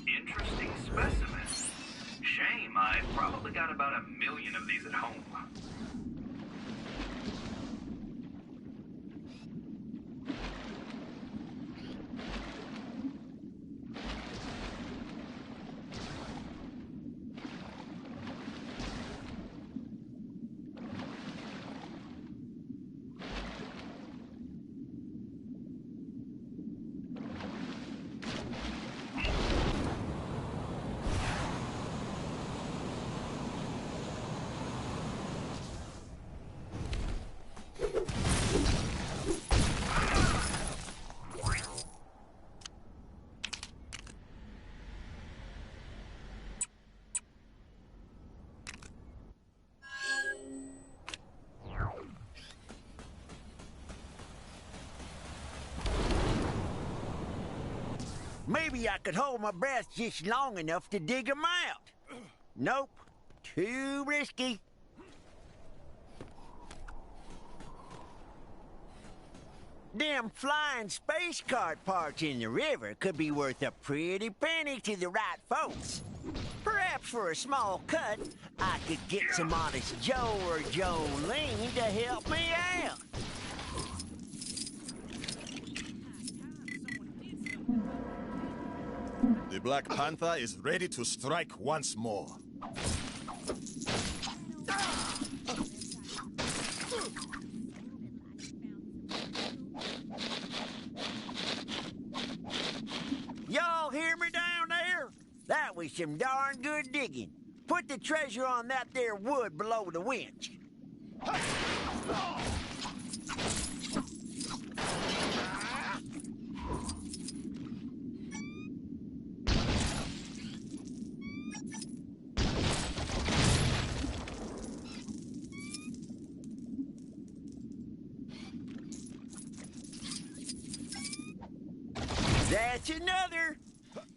Interesting specimen. Shame, I've probably got about 1,000,000 of these at home. Maybe I could hold my breath just long enough to dig 'em out. Nope. Too risky. Them flying space cart parts in the river could be worth a pretty penny to the right folks. Perhaps for a small cut, I could get some honest Joe or Jolene to help me out. The Black Panther is ready to strike once more. Y'all hear me down there? That was some darn good digging. Put the treasure on that there wood below the winch. That's another.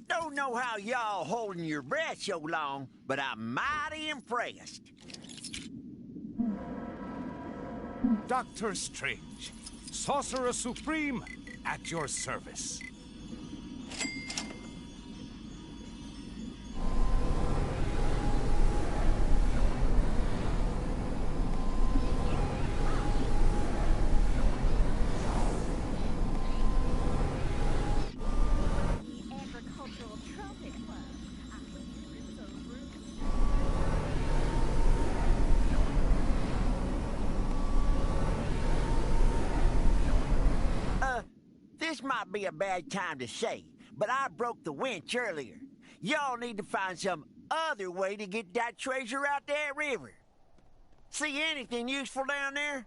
Don't Don't know how y'all holding your breath so long, but I'm mighty impressed. Doctor Strange, Sorcerer Supreme, at your service. Agricultural Trumpet Club. This might be a bad time to say, but I broke the winch earlier. Y'all need to find some other way to get that treasure out that river. See anything useful down there?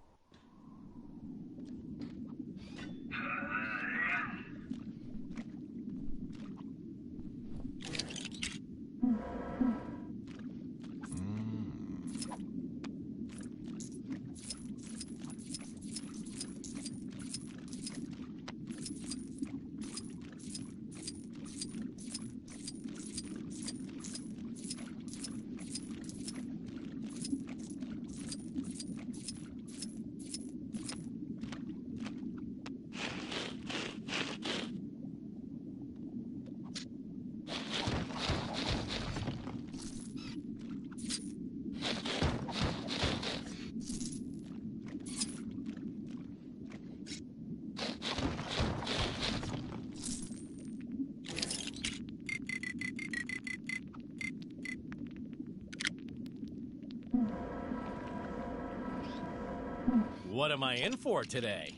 What am I in for today?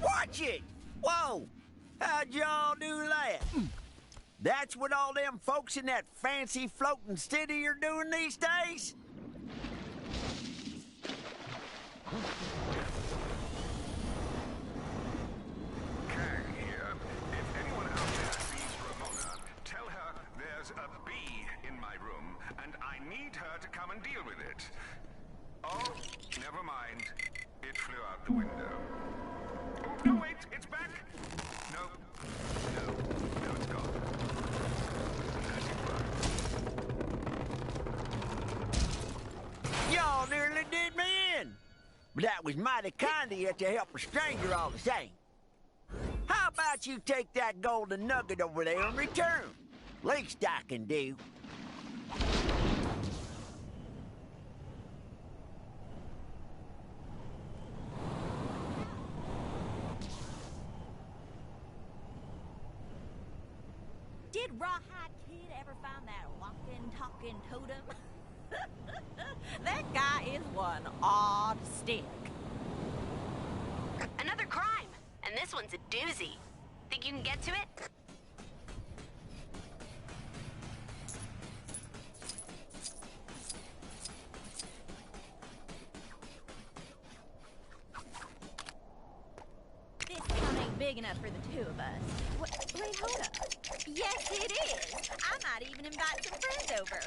Watch it! Whoa! How'd y'all do that? That's what all them folks in that fancy floating city are doing these days? Kang here. If anyone out there sees Ramona, tell her there's a bee in my room, and I need her to come and deal with it. Oh, never mind. It flew out the window. Oh, no, wait, it's back. No, it's gone. As you were. Y'all nearly did me in. But that was mighty kind of you to help a stranger all the same. How about you take that golden nugget over there in return? Least I can do. Did Rawhide Kid ever find that walking, talking totem? That guy is one odd stick. Another crime, and this one's a doozy. Think you can get to it? This town ain't big enough for the two of us. Wait, hold up. Yes, it is. I might even invite some friends over.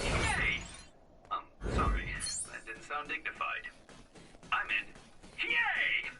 Yay! Sorry. That didn't sound dignified. I meant, yay!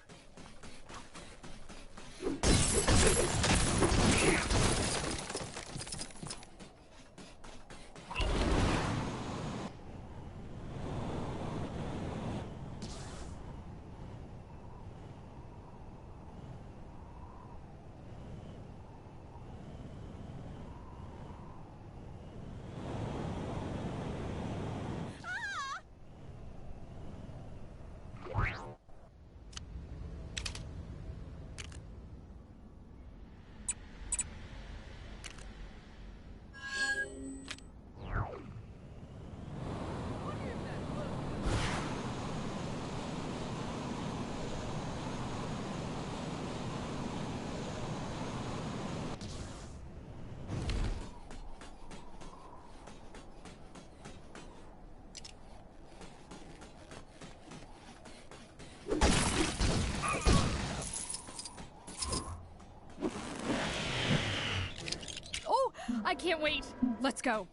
I can't wait. Let's go.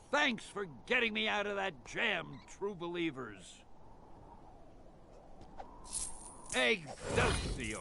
Thanks for getting me out of that jam, true believers. Excelsior!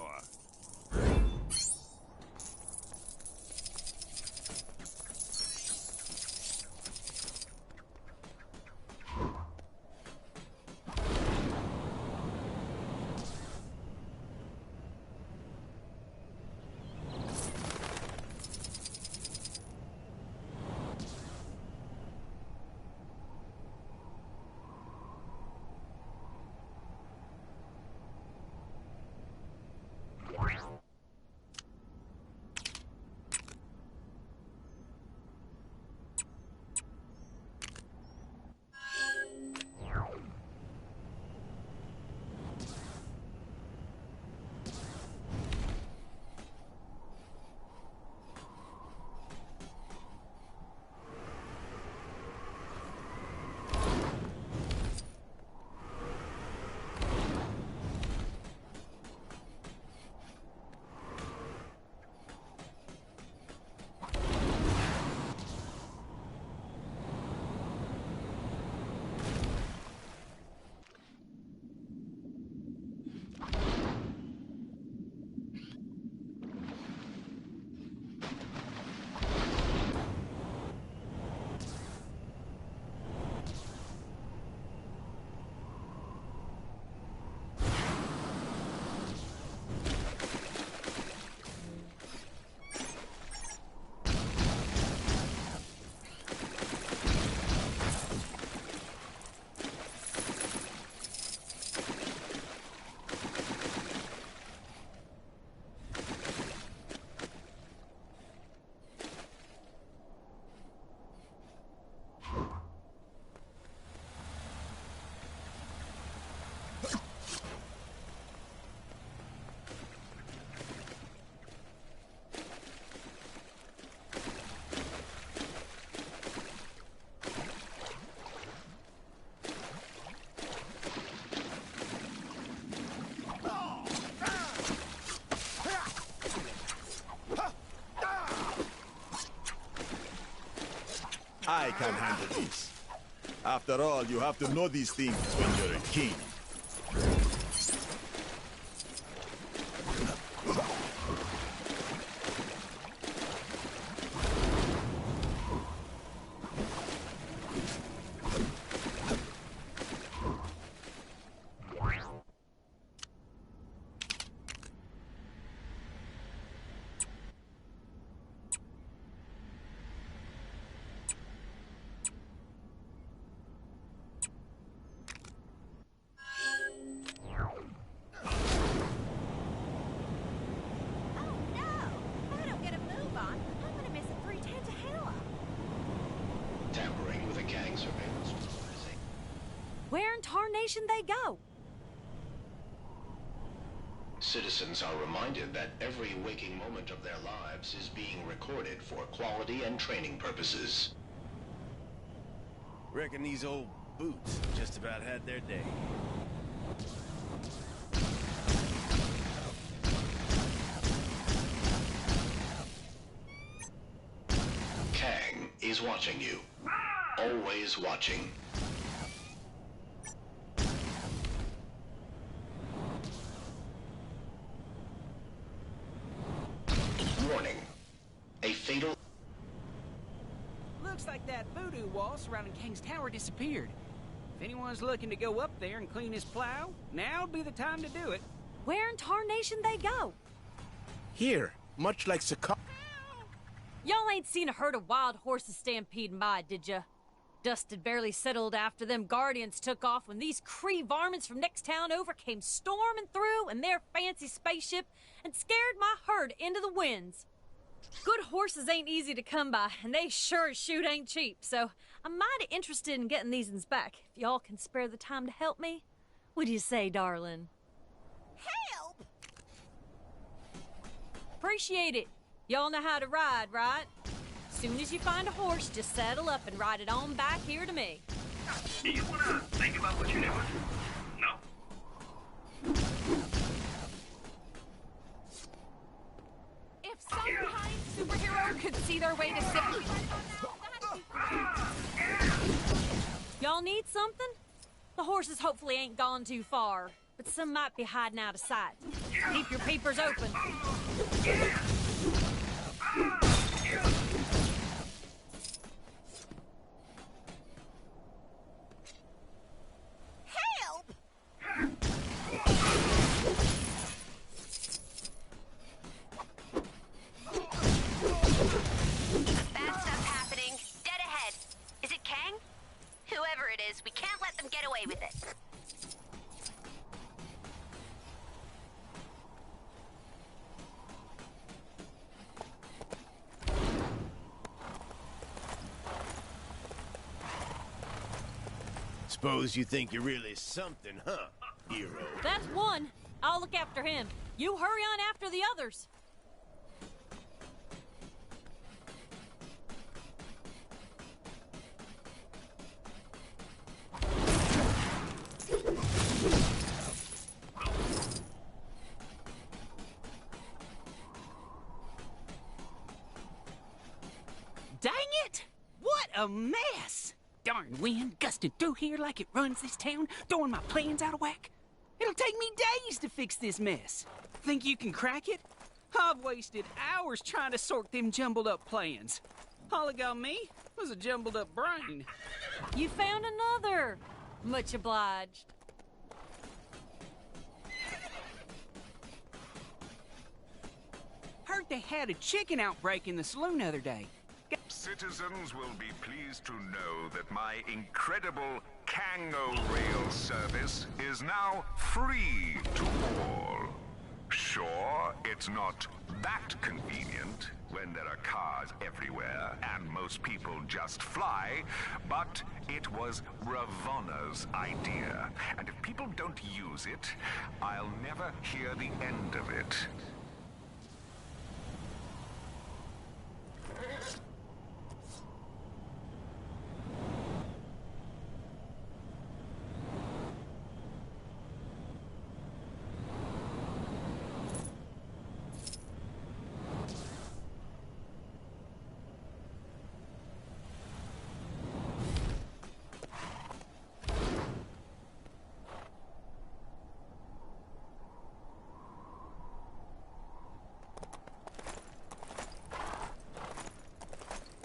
I can handle this. After all, you have to know these things when you're a king. Where in tarnation they go? Citizens are reminded that every waking moment of their lives is being recorded for quality and training purposes. Reckon these old boots just about had their day. Kang is watching you. Always watching. Warning. A fatal... Looks like that voodoo wall surrounding Kang's Tower disappeared. If anyone's looking to go up there and clean his plow, now'd be the time to do it. Where in tarnation they go? Here, much like Saka... Y'all ain't seen a herd of wild horses stampeding by, did ya? Dust had barely settled after them Guardians took off when these Kree varmints from next town over came storming through in their fancy spaceship and scared my herd into the winds. Good horses ain't easy to come by, and they sure as shoot ain't cheap, so I'm mighty interested in getting these back. If y'all can spare the time to help me, what do you say, darling? Help! Appreciate it. Y'all know how to ride, right? Soon as you find a horse, just saddle up and ride it on back here to me. Do you want to think about what you're doing? No? If some kind superhero could see their way to safety... Y'all need something? The horses hopefully ain't gone too far, but some might be hiding out of sight. Keep your peepers open. Help! Bad stuff happening. Dead ahead. Is it Kang? Whoever it is, we can't let them get away with it. Suppose you think you're really something, huh, hero? That's one. I'll look after him. You hurry on after the others. Dang it! What a mess! Darn wind gusting through here like it runs this town, throwing my plans out of whack. It'll take me days to fix this mess. Think you can crack it? I've wasted hours trying to sort them jumbled up plans. All it got me was a jumbled up brain. You found another. Much obliged. Heard they had a chicken outbreak in the saloon the other day. Citizens will be pleased to know that my incredible Kango Rail service is now free to all. Sure, it's not that convenient when there are cars everywhere and most people just fly, but it was Ravonna's idea. And if people don't use it, I'll never hear the end of it.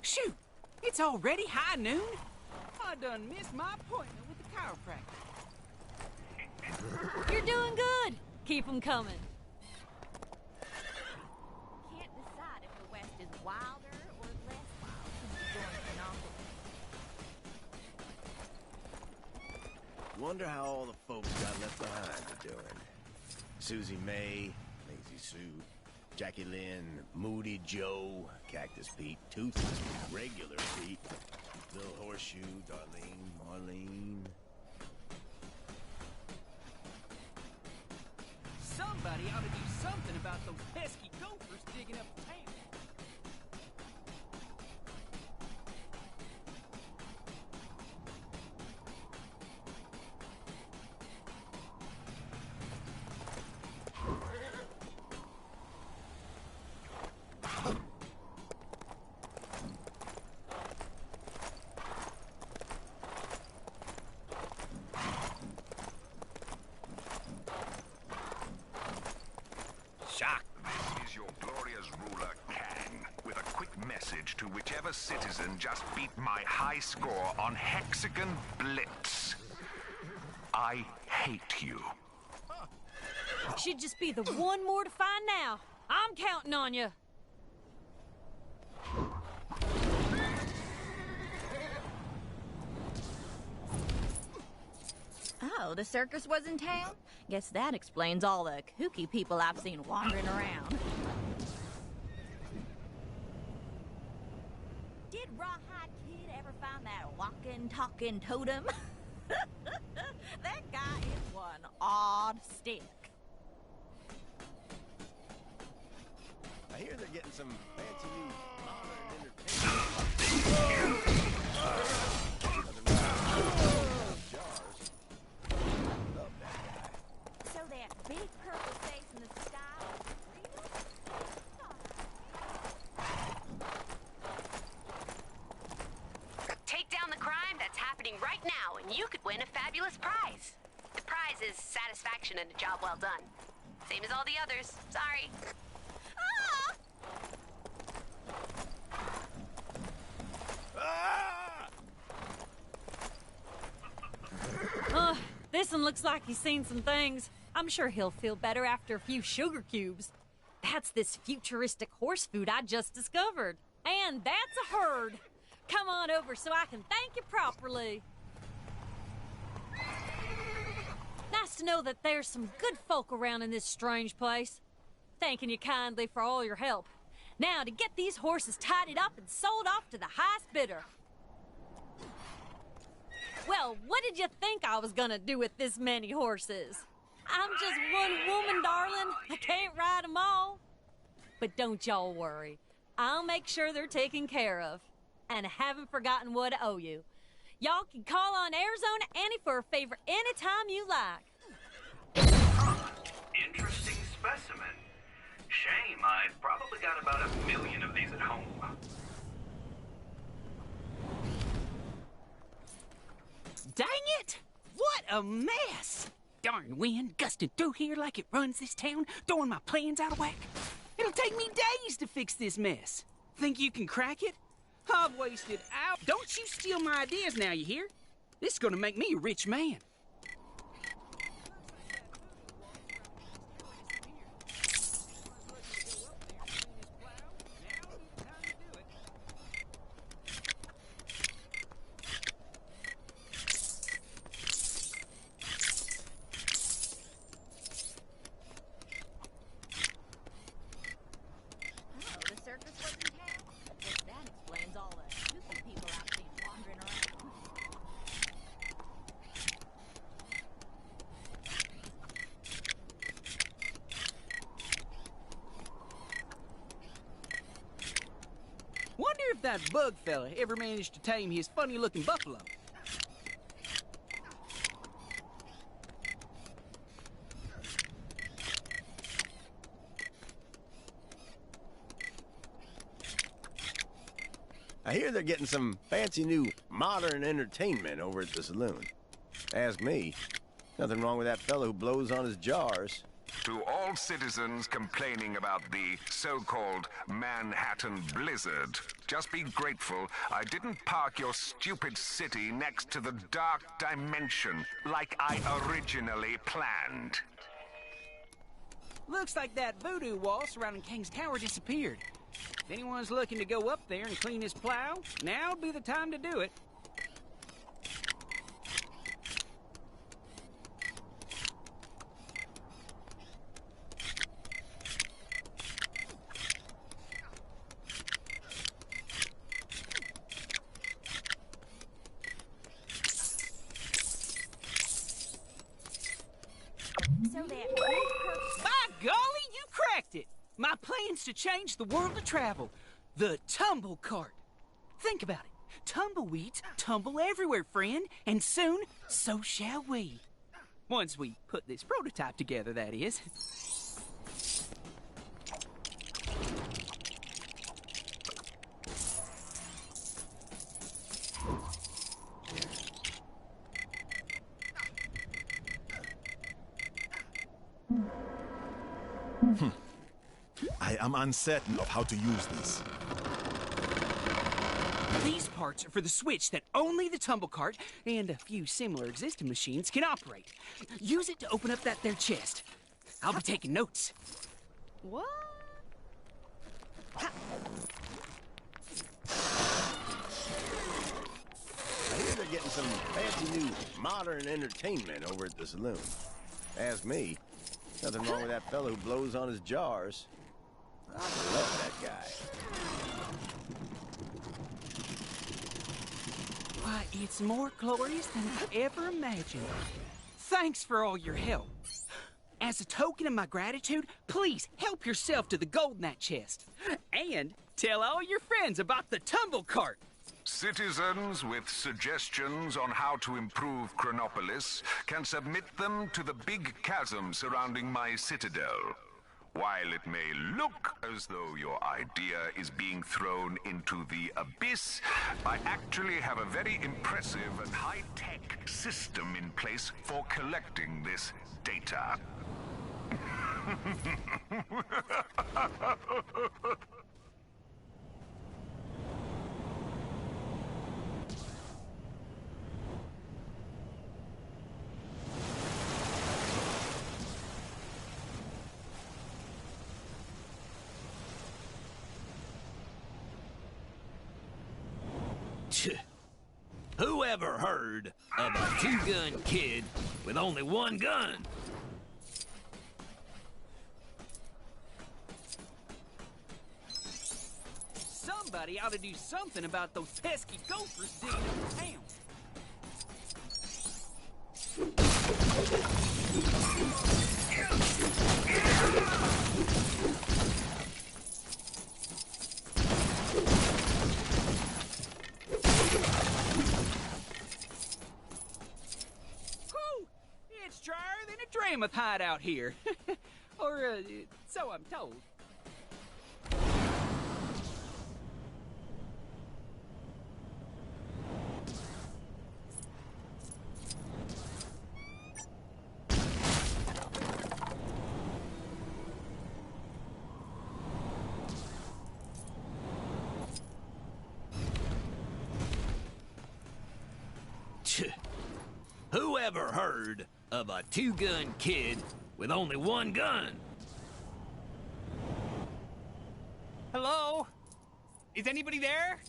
Shoot! It's already high noon. I done missed my appointment with the chiropractor. You're doing good. Keep 'em coming. Can't decide if the West is wilder or less wild since the joint's been offered. Wonder how all the folks got left behind are doing. Susie May, Lazy Sue, Jackie Lynn, Moody Joe, Cactus Pete, Toothless Pete, Regular Pete, Little Horseshoe, Darlene, Marlene. Somebody ought to do something about those pesky gophers digging up the town. This is your glorious ruler, Kang, with a quick message to whichever citizen just beat my high score on Hexagon Blitz. I hate you. Should just be the one more to find now. I'm counting on you. Oh, the circus was in town? Guess that explains all the kooky people I've seen wandering around. Rawhide Kid ever find that walking, talking totem? That guy is one odd stick. I hear they're getting some fancy new modern entertainment. Love that guy. So that big purple face in the sky was real? Take down the crime that's happening right now, and you could win a fabulous prize. The prize is satisfaction and a job well done. Same as all the others. Sorry. This one looks like he's seen some things. I'm sure he'll feel better after a few sugar cubes. That's this futuristic horse food I just discovered. And that's a herd. Come on over so I can thank you properly. Nice to know that there's some good folk around in this strange place. Thanking you kindly for all your help. Now to get these horses tidied up and sold off to the highest bidder. Well, what did you think I was gonna do with this many horses? I'm just one woman, darling. I can't ride them all. But don't y'all worry. I'll make sure they're taken care of. And I haven't forgotten what I owe you. Y'all can call on Arizona Annie for a favor anytime you like. Interesting specimen. Shame, I've probably got about 1 million of these at home. Dang it! What a mess! Darn wind gusting through here like it runs this town, throwing my plans out of whack. It'll take me days to fix this mess. Think you can crack it? I've wasted out. Don't you steal my ideas now, you hear? This is gonna make me a rich man. Wonder if that bug fella ever managed to tame his funny-looking buffalo. I hear they're getting some fancy new modern entertainment over at the saloon. Ask me. Nothing wrong with that fellow who blows on his jars. To all citizens complaining about the so-called Manhattan blizzard, just be grateful I didn't park your stupid city next to the dark dimension like I originally planned. Looks like that voodoo wall surrounding King's Tower disappeared. If anyone's looking to go up there and clean his plow, now'd be the time to do it. By golly, you cracked it! My plan's to change the world of travel. The tumble cart. Think about it. Tumbleweeds tumble everywhere, friend, and soon, so shall we. Once we put this prototype together, that is. I am uncertain of how to use this. These parts are for the switch that only the tumble cart and a few similar existing machines can operate. Use it to open up that there chest. I'll be taking notes. What? I hear they're getting some fancy new modern entertainment over at the saloon. Ask me. Nothing wrong with that fellow who blows on his jars. I love that guy. Why, it's more glorious than I ever imagined. Thanks for all your help. As a token of my gratitude, please help yourself to the gold in that chest. And tell all your friends about the tumble cart. Citizens with suggestions on how to improve Chronopolis can submit them to the big chasm surrounding my citadel. While it may look as though your idea is being thrown into the abyss, I actually have a very impressive and high-tech system in place for collecting this data. Who ever heard of a two-gun kid with only one gun? Somebody ought to do something about those pesky gophers digging up town. Whew! It's drier than a Dramoth hideout here. Or, so I'm told. Who ever heard of a two-gun kid with only one gun? Hello? Is anybody there?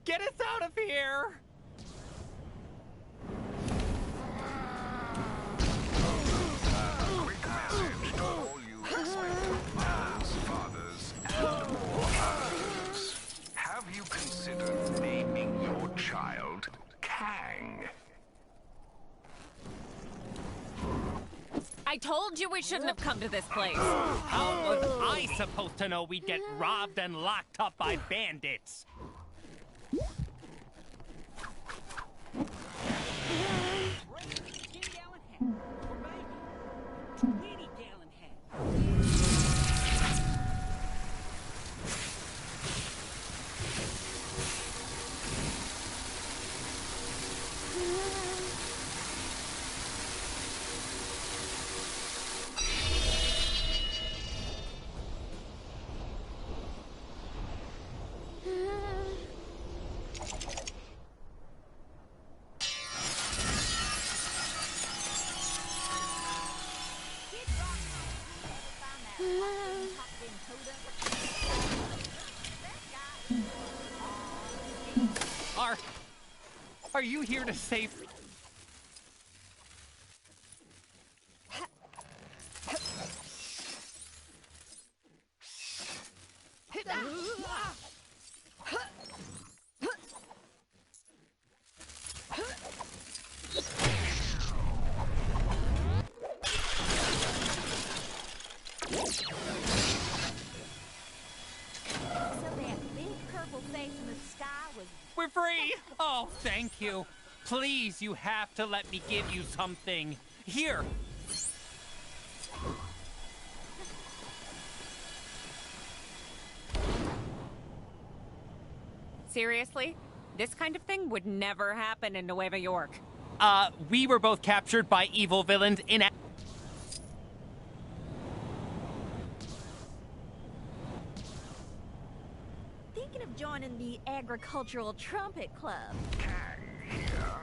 Get us out of here! Quick message to all you expectant mothers, fathers, and mothers. Have you considered naming your child Kang? I told you we shouldn't have come to this place. How was I supposed to know we'd get robbed and locked up by bandits? Are you here to save... We're free! Oh, thank you. Please, you have to let me give you something. Here. Seriously? This kind of thing would never happen in Nueva York. We were both captured by evil villains in a... Thinking of joining the Agricultural Trumpet Club. Kang here,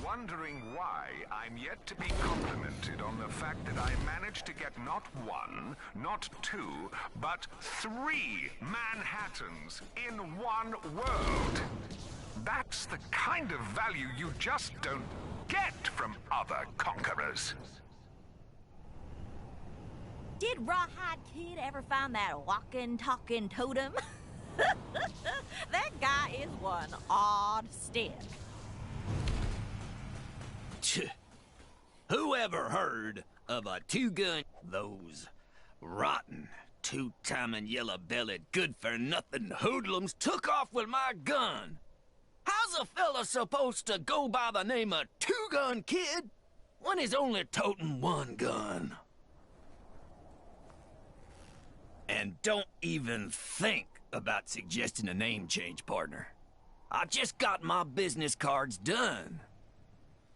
wondering why I'm yet to be complimented on the fact that I managed to get not one, not two, but 3 Manhattans in one world. That's the kind of value you just don't get from other conquerors. Did Rawhide Kid ever find that walking, talking totem? That guy is one odd stick. Who ever heard of a two-gun... Those rotten, two-timing, yellow-bellied, good-for-nothing hoodlums took off with my gun. How's a fella supposed to go by the name of Two-Gun Kid when he's only toting one gun? And don't even think about suggesting a name change, partner. I just got my business cards done.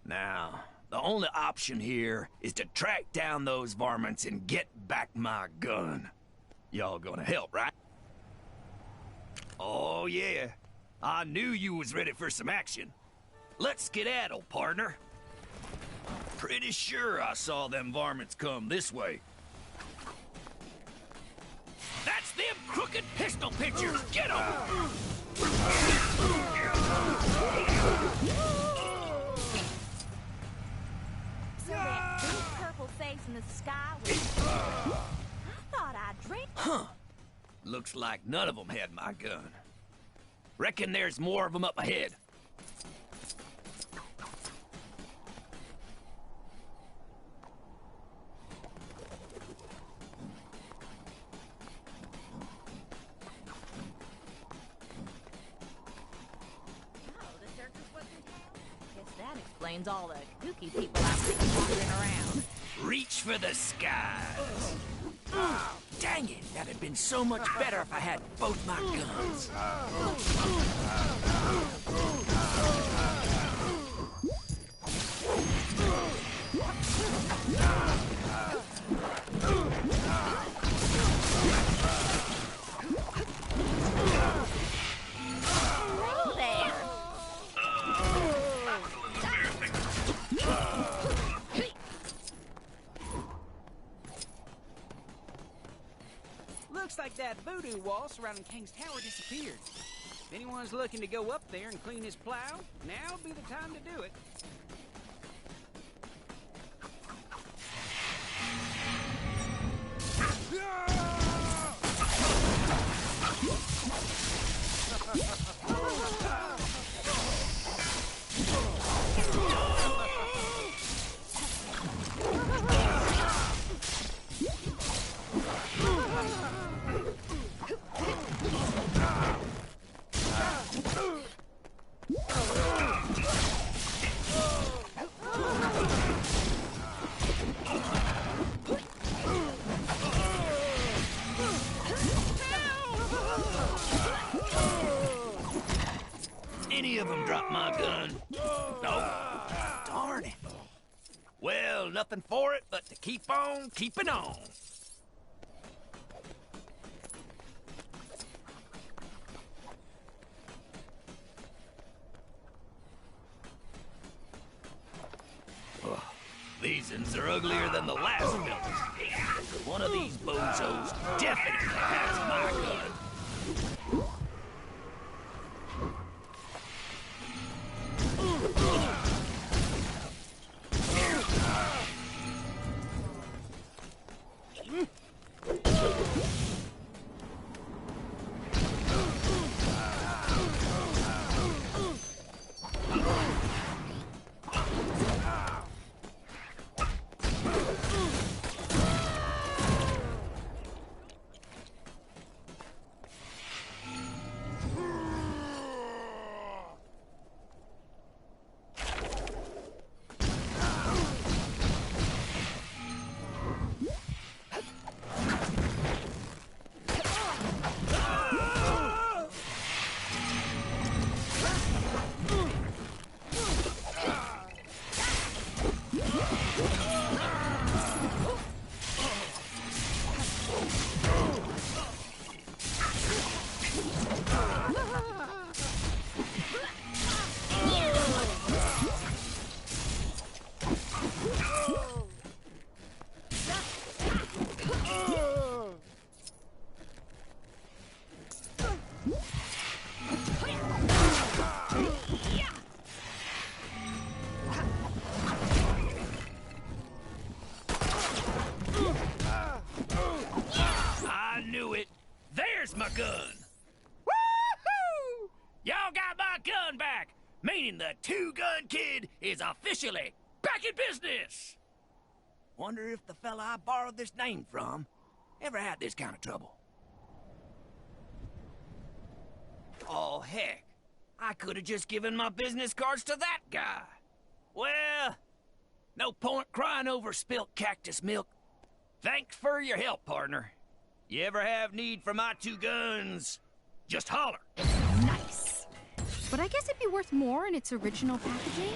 Now, the only option here is to track down those varmints and get back my gun. Y'all gonna help, right? Oh, yeah. I knew you was ready for some action. Let's skedaddle, partner. Pretty sure I saw them varmints come this way. That's them crooked pistol pitchers! Get them! So that big purple face in the sky was... I thought I dreamed... Huh. Looks like none of them had my gun. Reckon there's more of them up ahead. Explains all the kooky people I've seen wandering around. Reach for the skies. Dang it, that'd have been so much better if I had both my guns. Looks like that voodoo wall surrounding King's Tower disappeared. If anyone's looking to go up there and clean his plow, now would be the time to do it. Any of them dropped my gun? No. Darn it. Well, nothing for it but to keep on keeping on. Ugh, these uns are uglier than the last buildings. One of these bozos definitely has my gun. My gun. Woohoo! Y'all got my gun back, meaning the Two-Gun Kid is officially back in business! Wonder if the fella I borrowed this name from ever had this kind of trouble. Oh, heck. I could have just given my business cards to that guy. Well, no point crying over spilt cactus milk. Thanks for your help, partner. You ever have need for my 2 guns, just holler. Nice. But I guess it'd be worth more in its original packaging.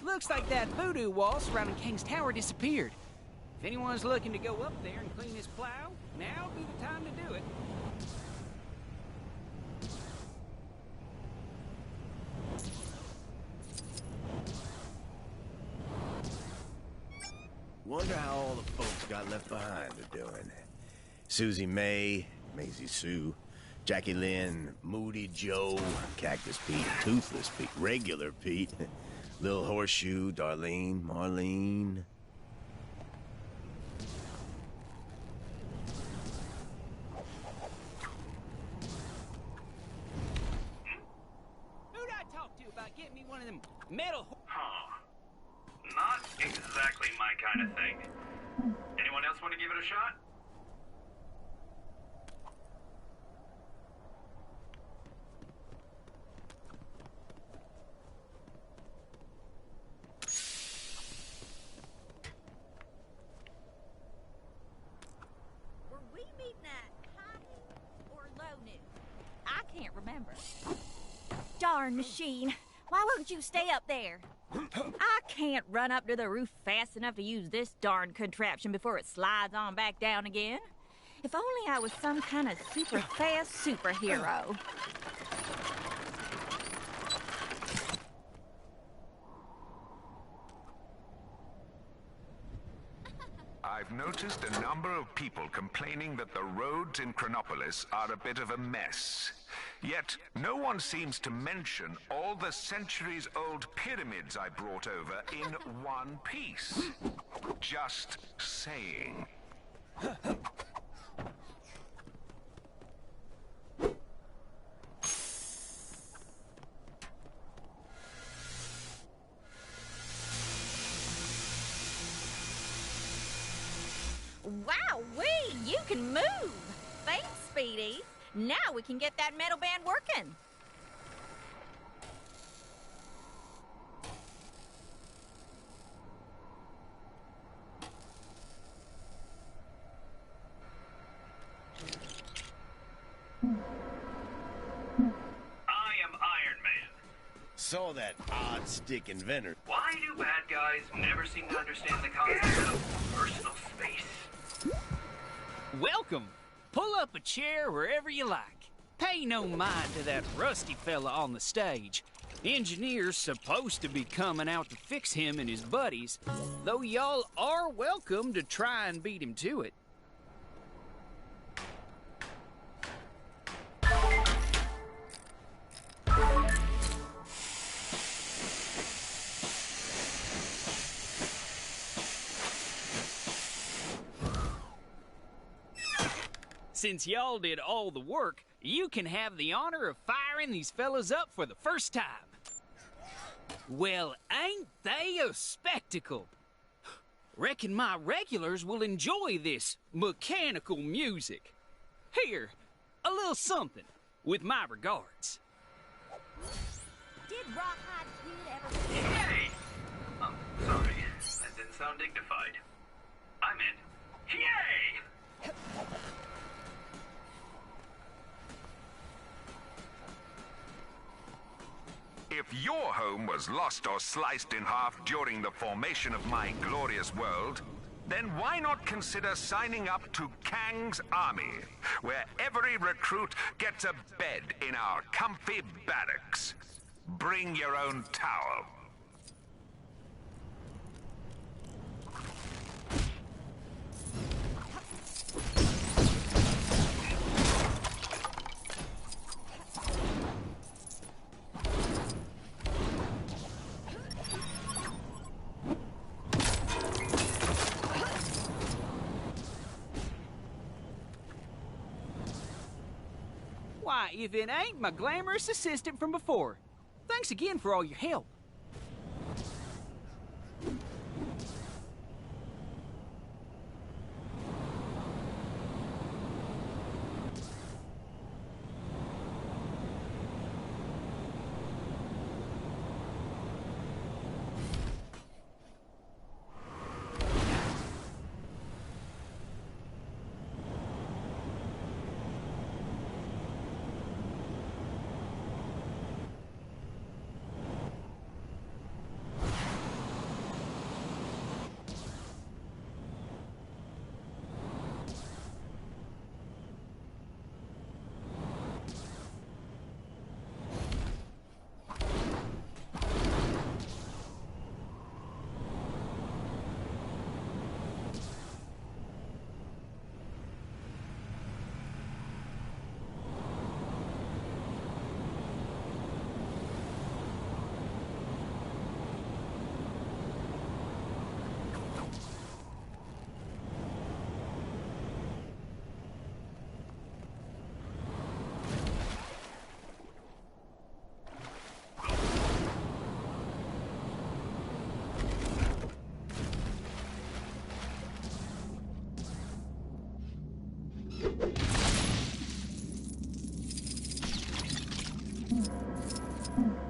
Looks like that voodoo wall surrounding King's Tower disappeared. If anyone's looking to go up there and clean his plow, now would be the time to do it. Wonder how all the folks got left behind are doing. Susie May, Maisie Sue, Jackie Lynn, Moody Joe, Cactus Pete, Toothless Pete, Regular Pete, Lil Horseshoe, Darlene, Marlene. Who'd I talk to about getting me one of them metal... Huh. Not exactly my kind of thing. Anyone else want to give it a shot? Were we meeting at high noon or low noon? I can't remember. Darn machine. Why won't you stay up there? I can't run up to the roof fast enough to use this darn contraption before it slides on back down again. If only I was some kind of super fast superhero. I've noticed a number of people complaining that the roads in Chronopolis are a bit of a mess. Yet, no one seems to mention all the centuries-old pyramids I brought over in one piece. Just saying. Wowee, you can move. Thanks, Speedy. Now we can get that metal band working. Saw that odd stick inventor. Why do bad guys never seem to understand the concept of personal space? Welcome. Pull up a chair wherever you like. Pay no mind to that rusty fella on the stage. Engineer's supposed to be coming out to fix him and his buddies, though y'all are welcome to try and beat him to it. Since y'all did all the work, you can have the honor of firing these fellas up for the first time. Well, ain't they a spectacle? Reckon my regulars will enjoy this mechanical music. Here, a little something, with my regards. Did Rawhide Kid ever... Hey! I'm sorry. That didn't sound dignified. I'm Yay! If your home was lost or sliced in half during the formation of my glorious world, then why not consider signing up to Kang's Army, where every recruit gets a bed in our comfy barracks. Bring your own towel. Why, if it ain't my glamorous assistant from before. Thanks again for all your help.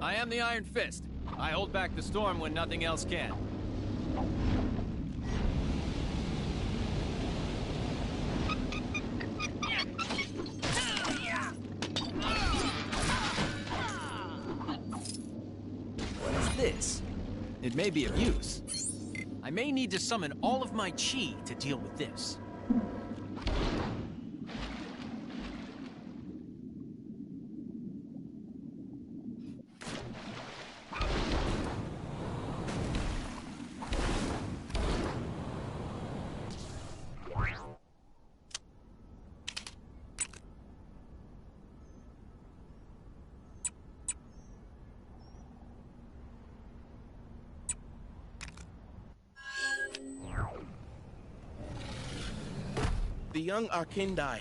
I am the Iron Fist. I hold back the storm when nothing else can. What is this? It may be of use. I may need to summon all of my chi to deal with this. The young Arkindai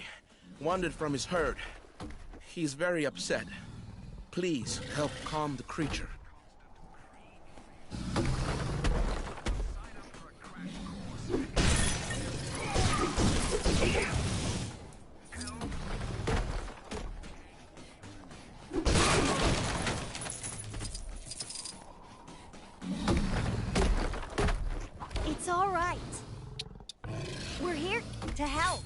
wandered from his herd. He is very upset. Please help calm the creature. It's all right. We're here to help.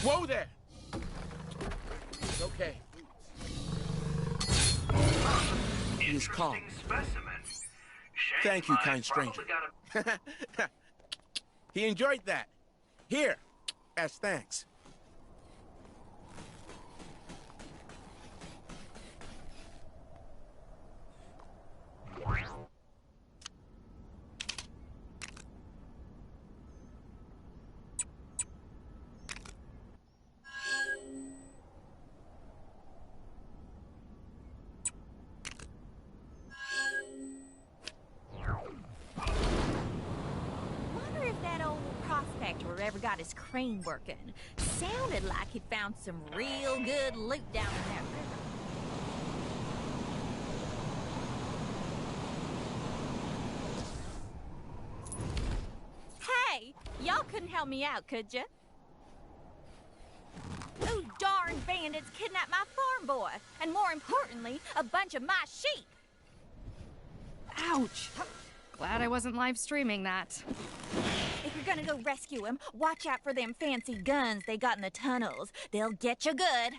Whoa there! It's okay. He is calm. Thank you, kind stranger. He enjoyed that. Here, as thanks. Wonder if that old prospector ever got his crane working. Sounded like he found some real good loot down in that river. couldn't help me out, could you? Those darn bandits kidnapped my farm boy, and more importantly, a bunch of my sheep. Ouch. Glad I wasn't live streaming that. If you're gonna go rescue him, watch out for them fancy guns they got in the tunnels. They'll get you good.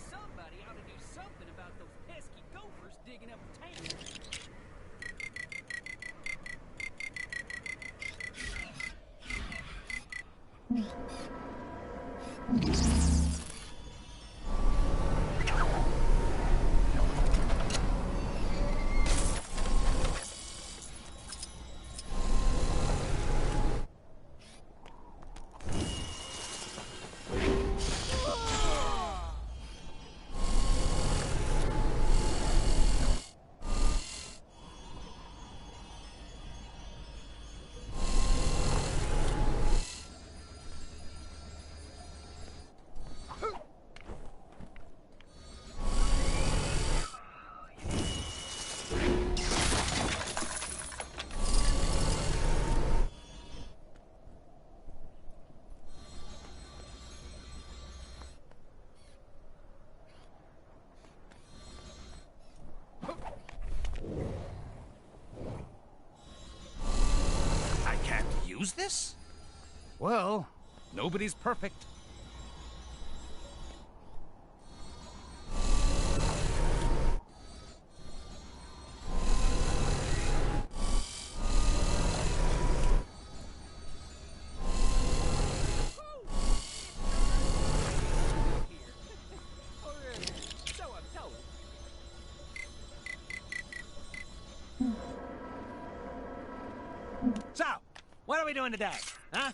Somebody ought to do something about those pesky gophers digging up the town. Use this? Well, nobody's perfect. So, what are we doing today, huh?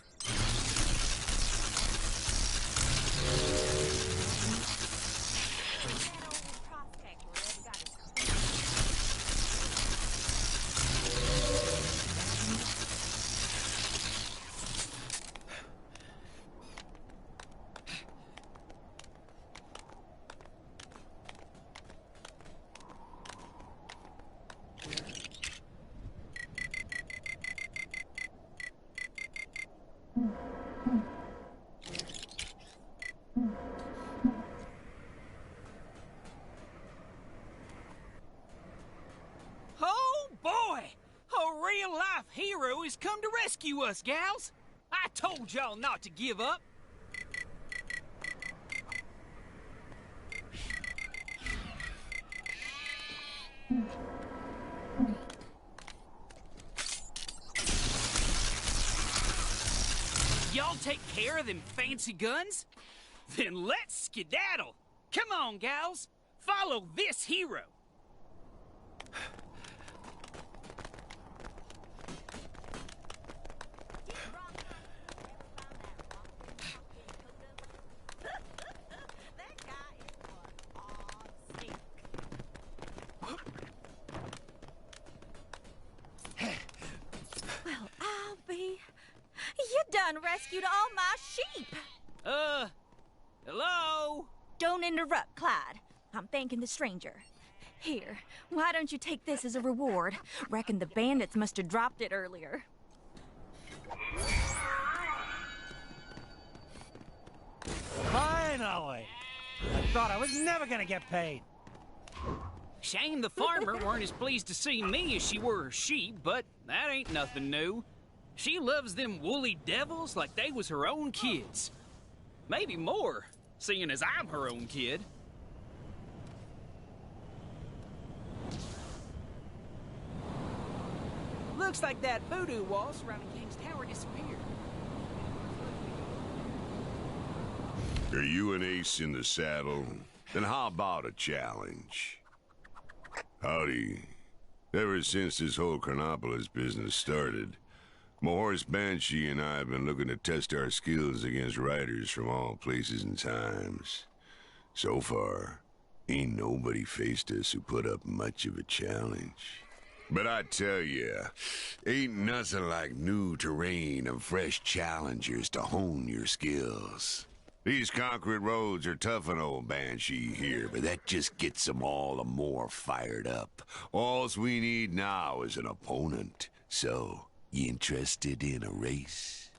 Oh boy! A real-life hero has come to rescue us, gals! I told y'all not to give up! Y'all take care of them fancy guns? Then let's skedaddle! Come on, gals! Follow this hero! Well, I'll be... You done rescued all my sheep! Hello? Don't interrupt, Clyde. I'm thanking the stranger. Here, why don't you take this as a reward? Reckon the bandits must have dropped it earlier. Finally! I thought I was never gonna get paid. Shame the farmer weren't as pleased to see me as she were her sheep, but that ain't nothing new. She loves them woolly devils like they was her own kids. Maybe more, seeing as I'm her own kid. Looks like that voodoo wall surrounding King's Tower disappeared. Are you an ace in the saddle? Then how about a challenge? Howdy. Ever since this whole Chronopolis business started, my horse Banshee and I have been looking to test our skills against riders from all places and times. So far, ain't nobody faced us who put up much of a challenge. But I tell ya, ain't nothing like new terrain and fresh challengers to hone your skills. These concrete roads are tough on old Banshee here, but that just gets them all the more fired up. Alls we need now is an opponent. So, you interested in a race?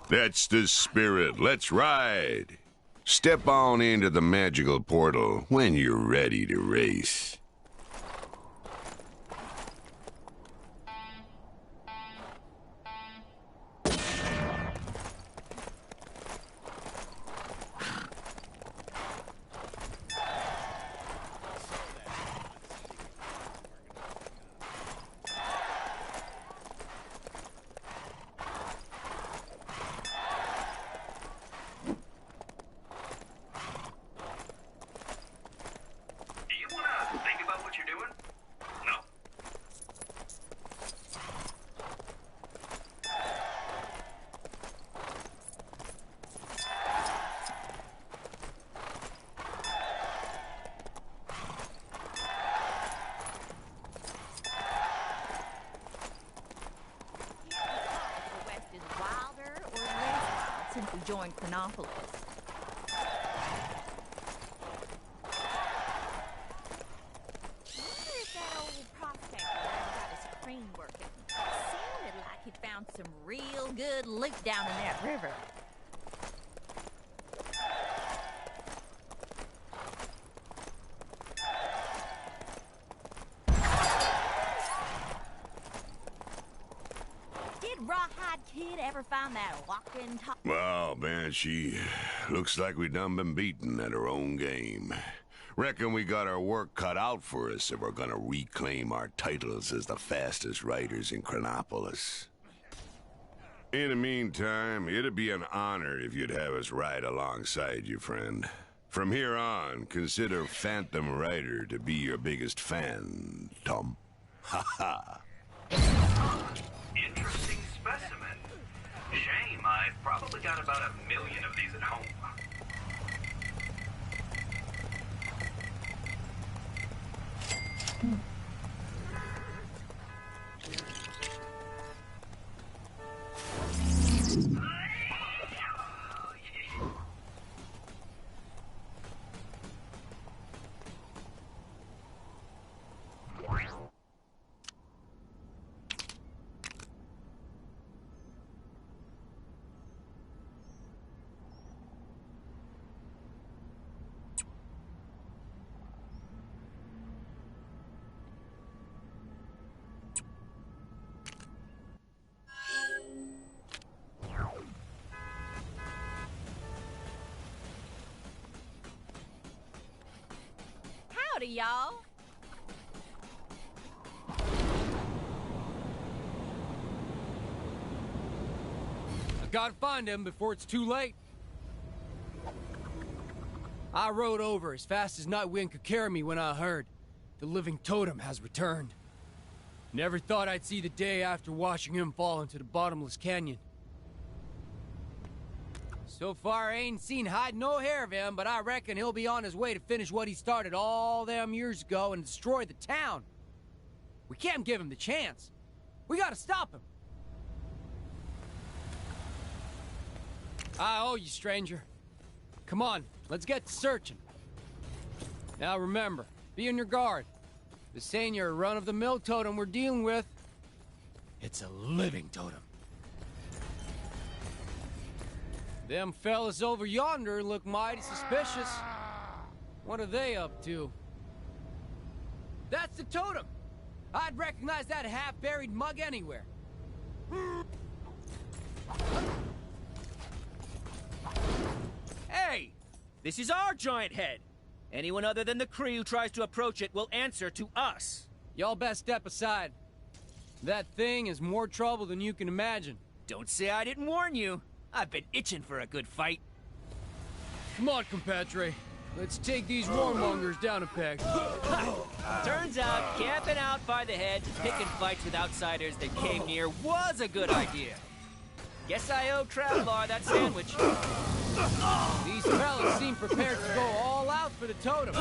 That's the spirit. Let's ride. Step on into the magical portal when you're ready to race. Since we joined Chronopolis. I wonder if that old prospector ever got his crane working. Sounded like he'd found some real good loot down in that river. Rawhide Kid ever find that walking top? Well, Banshee, looks like we done been beaten at our own game. Reckon we got our work cut out for us if we're gonna reclaim our titles as the fastest riders in Chronopolis. In the meantime, it'd be an honor if you'd have us ride alongside you, friend. From here on, consider Phantom Rider to be your biggest fan, Tom. Ha ha. Interesting specimen. Shame, I've probably got about 1 million of these at home. Howdy, y'all. I gotta find him before it's too late. I rode over as fast as Nightwind could carry me when I heard the living totem has returned. Never thought I'd see the day after watching him fall into the bottomless canyon. So far, I ain't seen hide no hair of him, but I reckon he'll be on his way to finish what he started all them years ago and destroy the town. We can't give him the chance. We gotta stop him. I owe you, stranger. Come on, let's get to searching. Now remember, be on your guard. This ain't your run-of-the-mill totem we're dealing with. It's a living totem. Them fellas over yonder look mighty suspicious. What are they up to? That's the totem! I'd recognize that half-buried mug anywhere. Hey! This is our giant head! Anyone other than the Kree who tries to approach it will answer to us. Y'all best step aside. That thing is more trouble than you can imagine. Don't say I didn't warn you. I've been itching for a good fight. Come on, compadre. Let's take these warmongers down a peg. Turns out camping out by the head and picking fights with outsiders that came near was a good idea. Guess I owe Travelar that sandwich. These fellas seem prepared to go all out for the totem.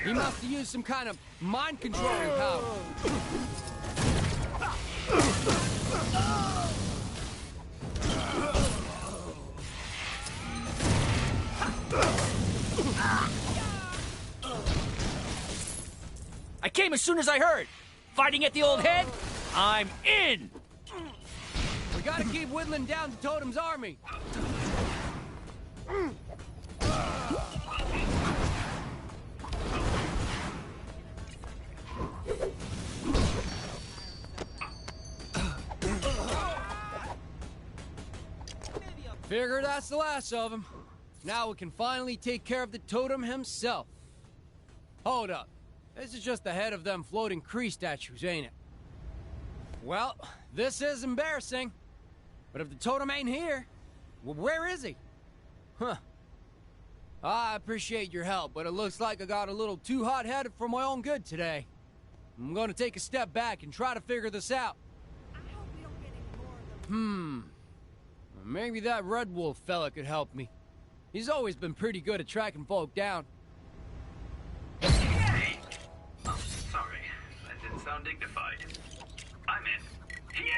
He must have used some kind of mind-controlling power. I came as soon as I heard. Fighting at the old head? I'm in! We gotta keep whittling down the totem's army. Figure that's the last of them. Now we can finally take care of the totem himself. Hold up. This is just the head of them floating Kree statues, ain't it? Well, this is embarrassing. But if the totem ain't here, well, where is he? Huh. I appreciate your help, but it looks like I got a little too hot-headed for my own good today. I'm gonna take a step back and try to figure this out. Maybe that Red Wolf fella could help me. He's always been pretty good at tracking folk down. Yay! Oh, sorry. That didn't sound dignified. I'm in. Yay!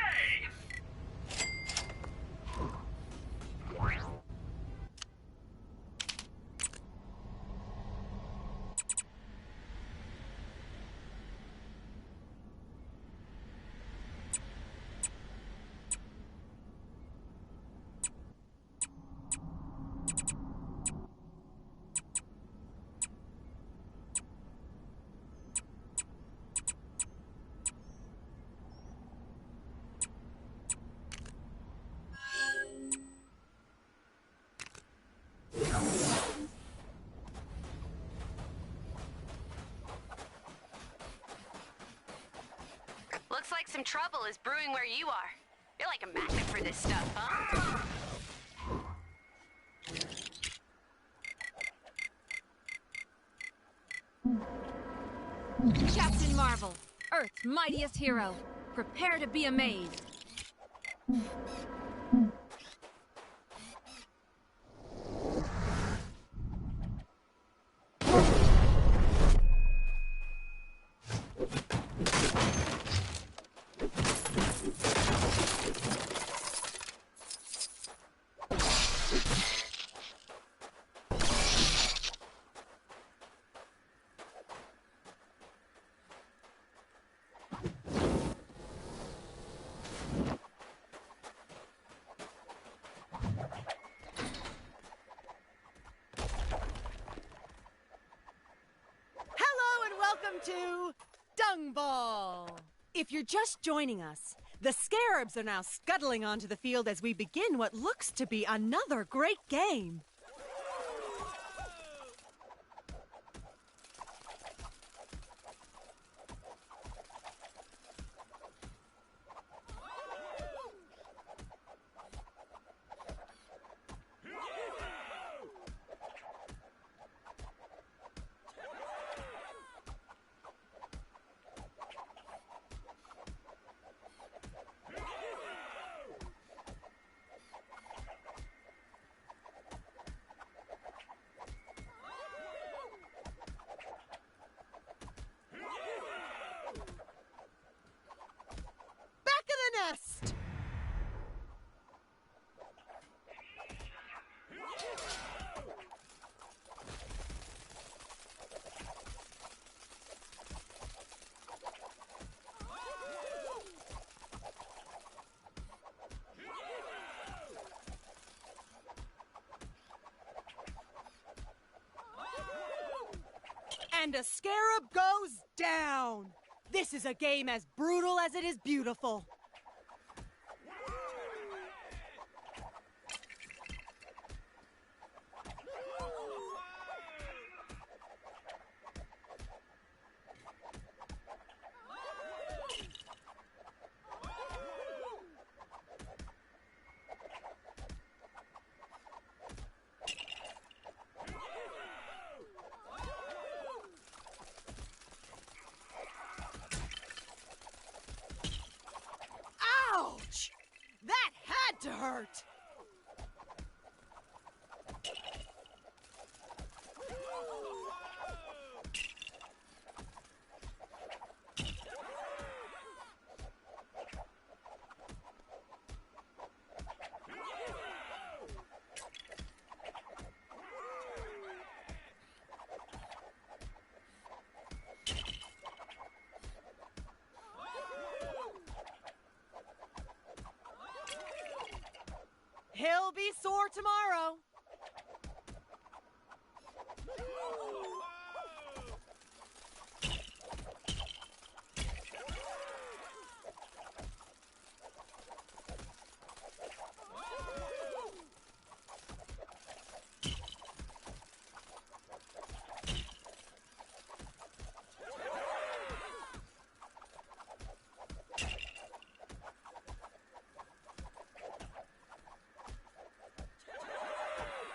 Looks like some trouble is brewing where you are. You're like a magnet for this stuff, huh? Captain Marvel, Earth's mightiest hero. Prepare to be amazed. Welcome to Dungball! If you're just joining us, the Scarabs are now scuttling onto the field as we begin what looks to be another great game. Nest. And a Scarab goes down. This is a game as brutal as it is beautiful. hurt! He'll be sore tomorrow.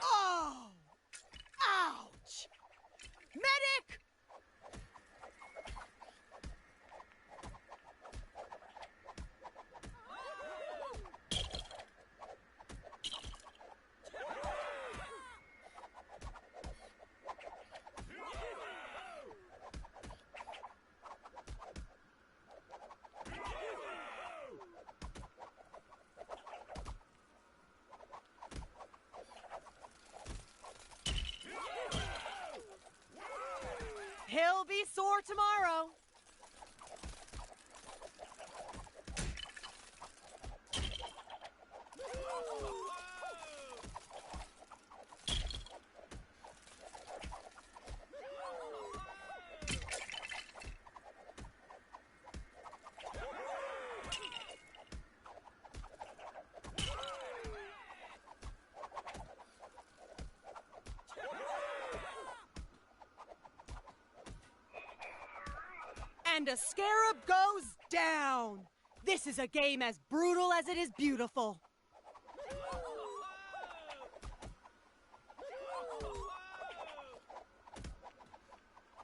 Oh! Ouch! Medic! He'll be sore tomorrow. And a scarab goes down. This is a game as brutal as it is beautiful.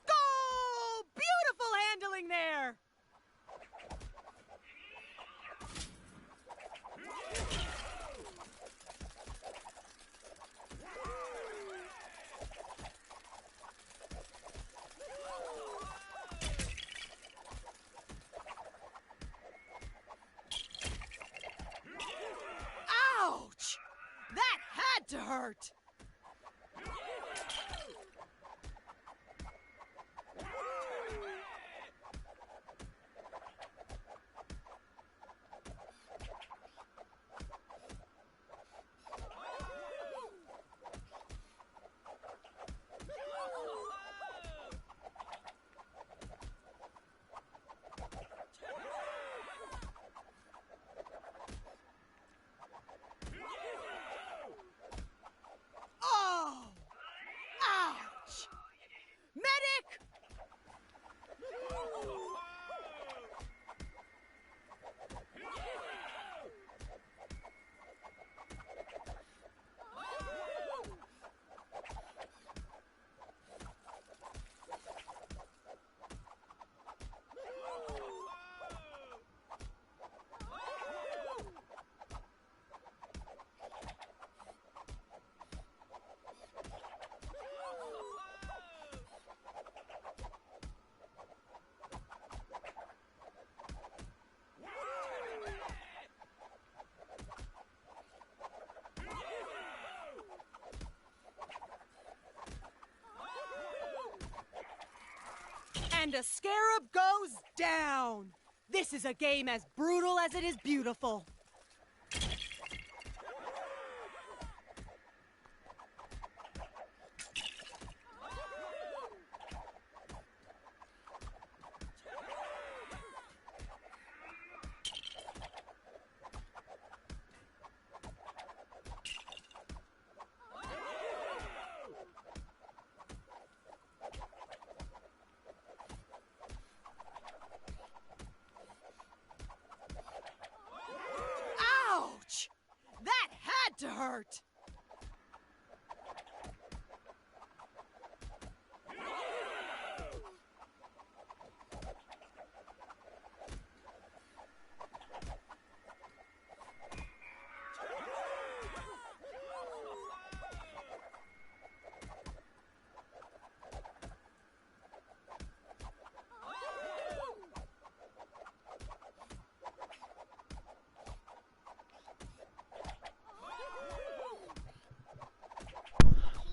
Goal! Beautiful handling there. Ouch! That had to hurt! Oh! Ouch! Medic! And a scarab goes down. This is a game as brutal as it is beautiful. Ouch! That had to hurt!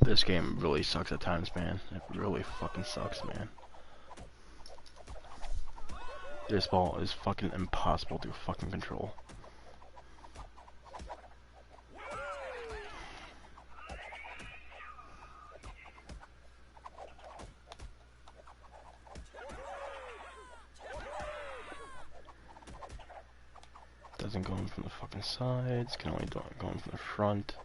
This game really sucks at times, man. It really fucking sucks, man. This ball is fucking impossible to fucking control. Doesn't go in from the fucking sides, can only go in from the front.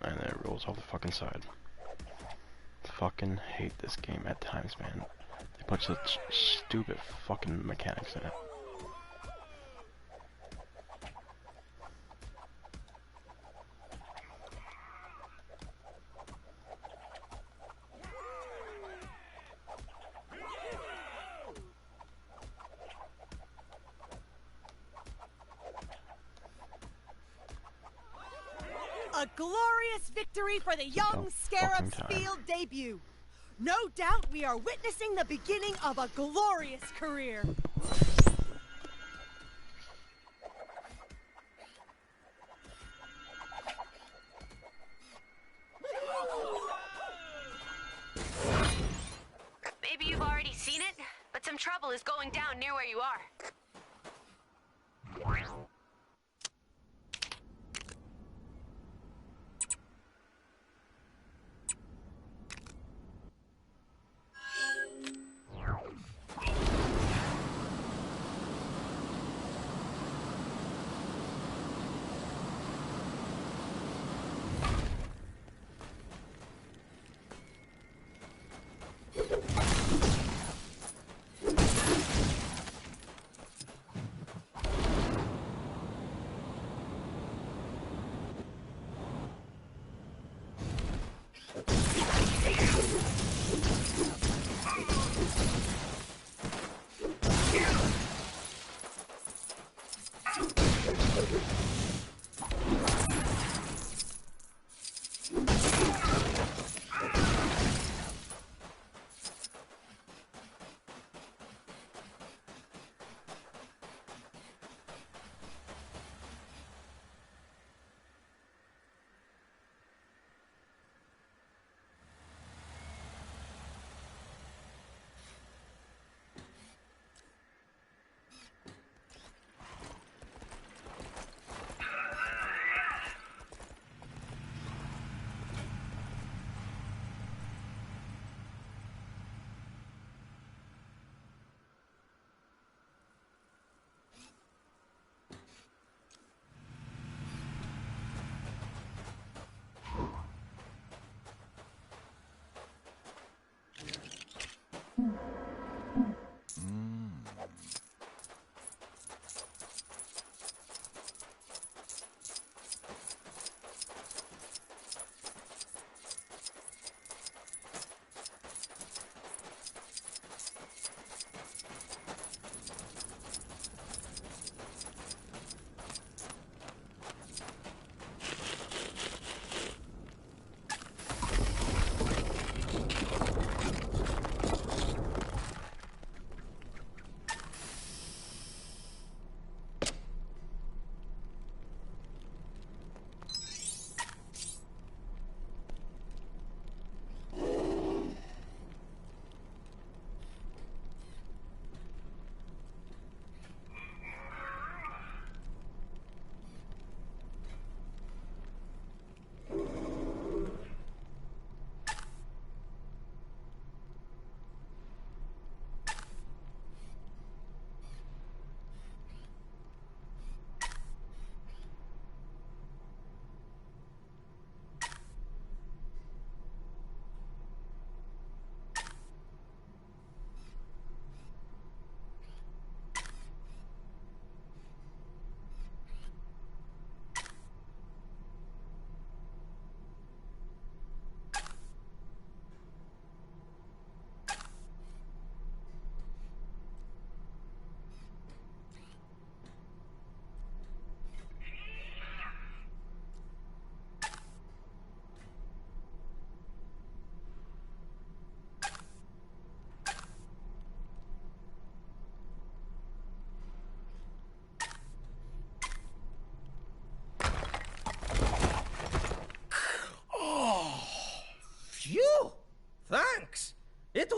And then it rolls off the fucking side. Fucking hate this game at times, man. They put such stupid fucking mechanics in it. A glorious victory for the Young Scarabs Field debut. No doubt we are witnessing the beginning of a glorious career. Maybe you've already seen it, but some trouble is going down near where you are.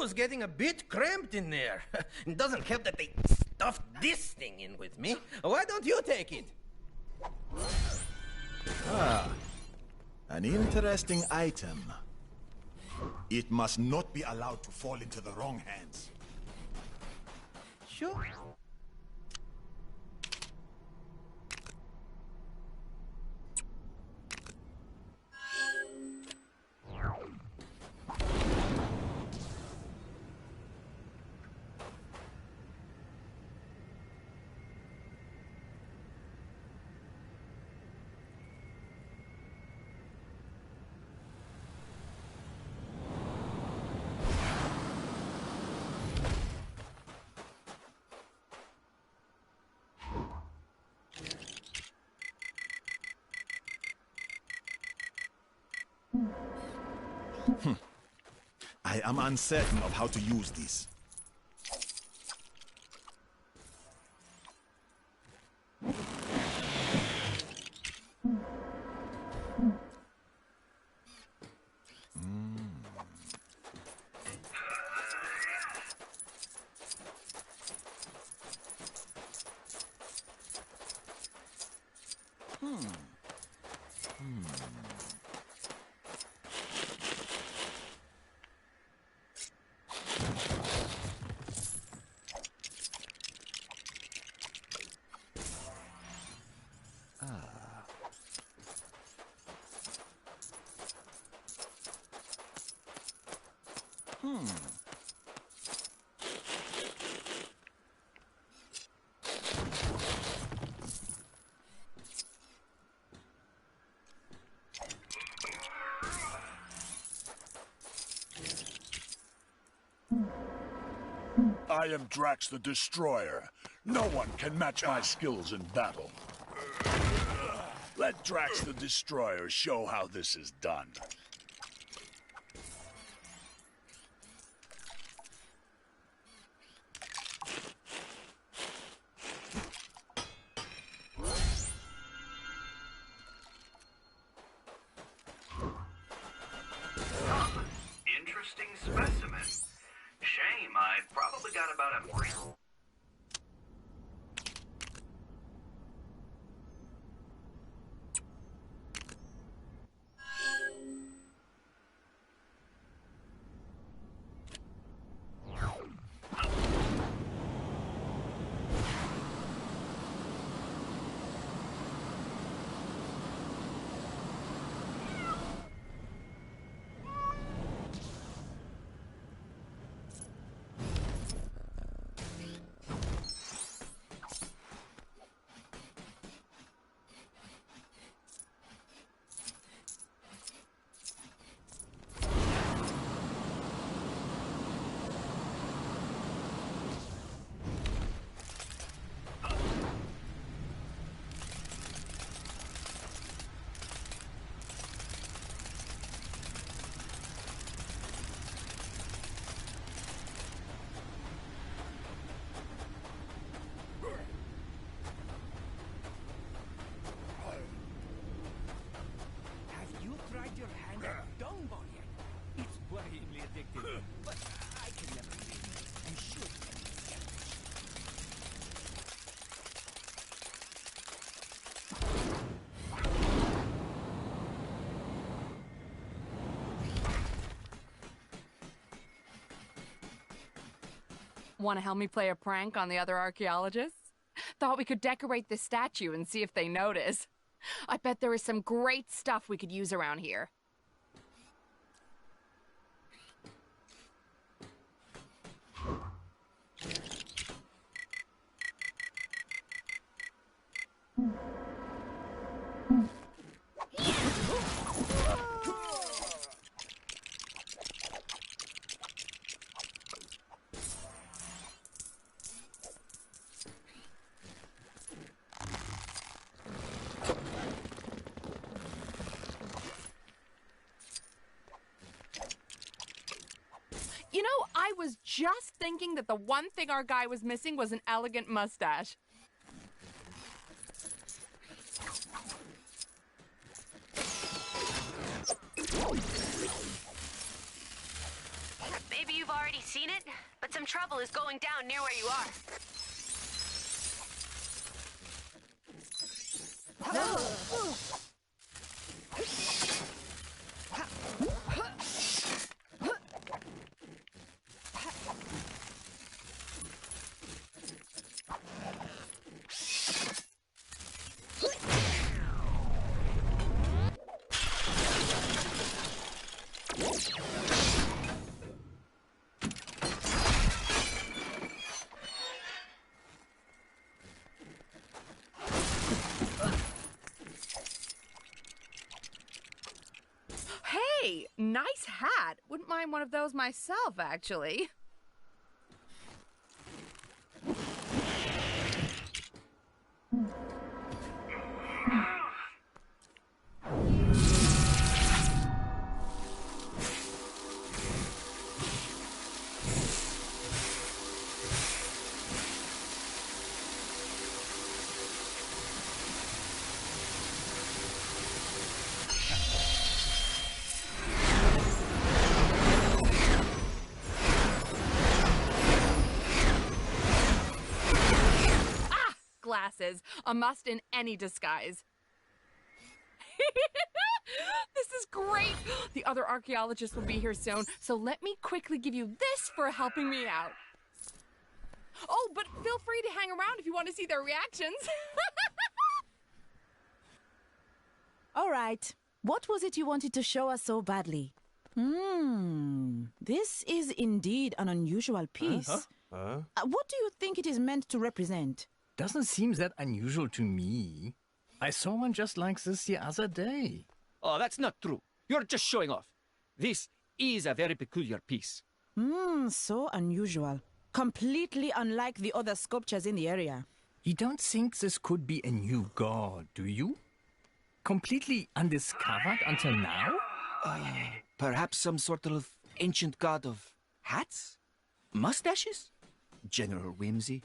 was getting a bit cramped in there. It doesn't help that they stuffed this thing in with me. Why don't you take it? Ah, an interesting item. It must not be allowed to fall into the wrong hands. Sure. I am uncertain of how to use this. I am Drax the Destroyer. No one can match my skills in battle. Let Drax the Destroyer show how this is done. Interesting specimen. Shame, I probably got about a... Have you tried your hand at dung ball yet? It's worryingly addictive, but I can never win. You should. Want to help me play a prank on the other archaeologists? Thought we could decorate this statue and see if they notice. I bet there is some great stuff we could use around here. You know, I was just thinking that the one thing our guy was missing was an elegant mustache. Maybe you've already seen seen it, but some trouble is going down near where you are. Hey, nice hat. Wouldn't mind one of those myself, actually. Glasses, a must in any disguise. This is great. The other archaeologists will be here soon, so let me quickly give you this for helping me out. Oh, but feel free to hang around if you want to see their reactions. All right. What was it you wanted to show us so badly? This is indeed an unusual piece. What do you think it is meant to represent? Doesn't seem that unusual to me. I saw one just like this the other day. Oh, that's not true. You're just showing off. This is a very peculiar piece. So unusual. Completely unlike the other sculptures in the area. You don't think this could be a new god, do you? Completely undiscovered until now? Perhaps some sort of ancient god of hats? Mustaches? General whimsy?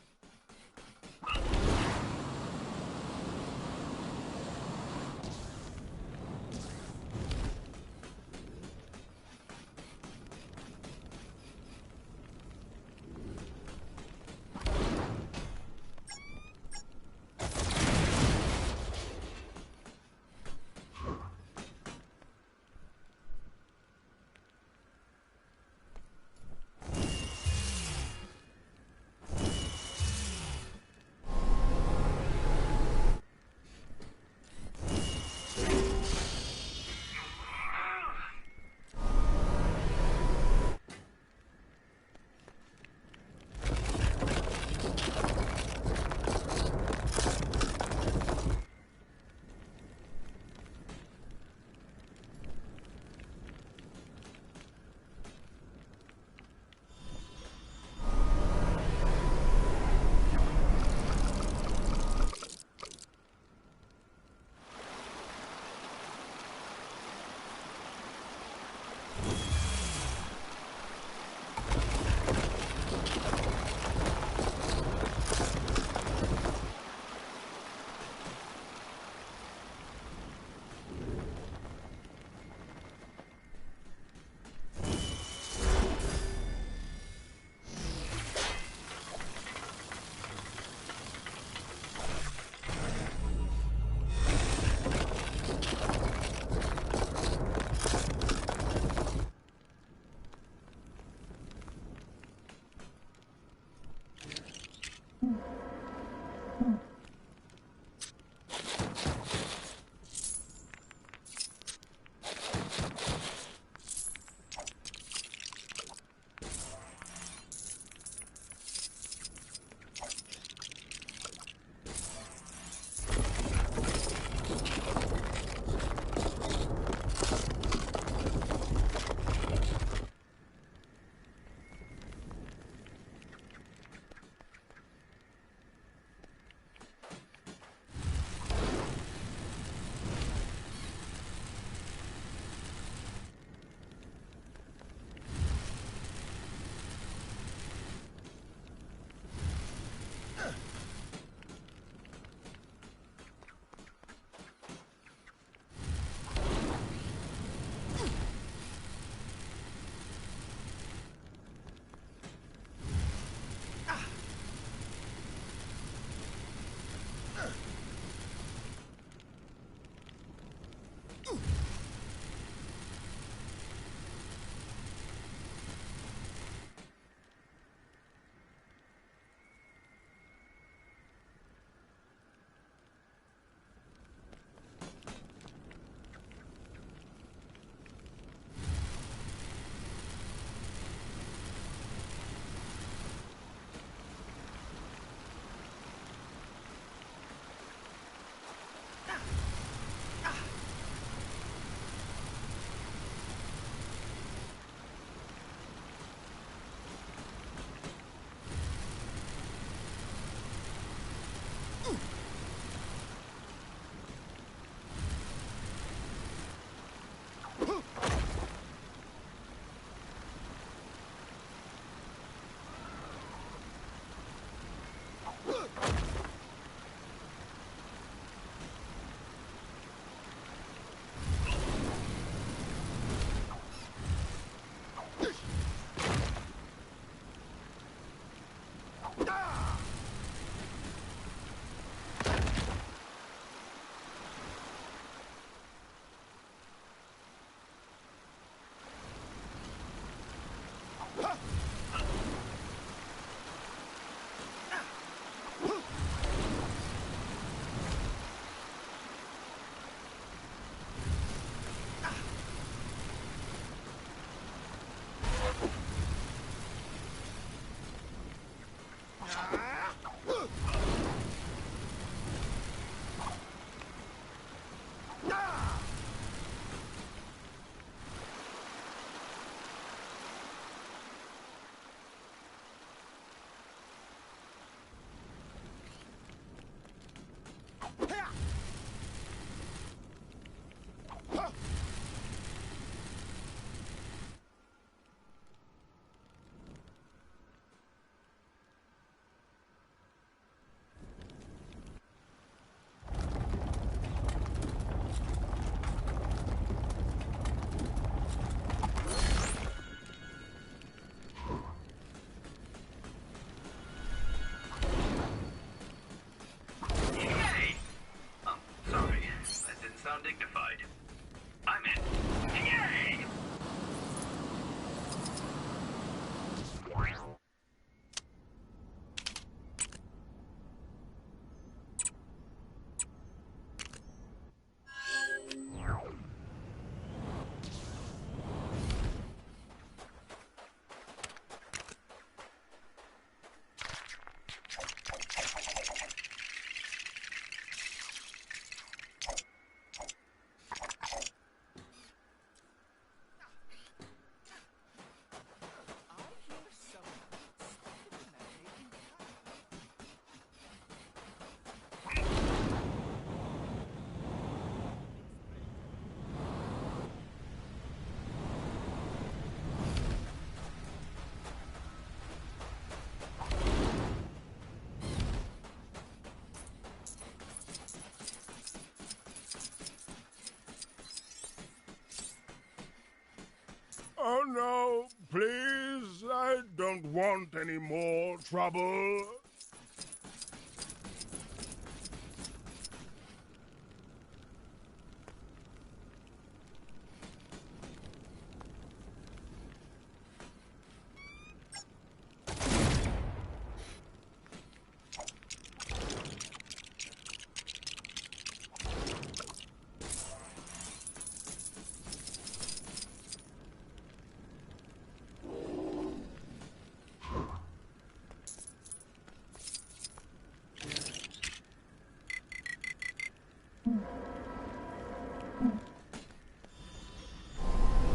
Oh no, please, I don't want any more trouble.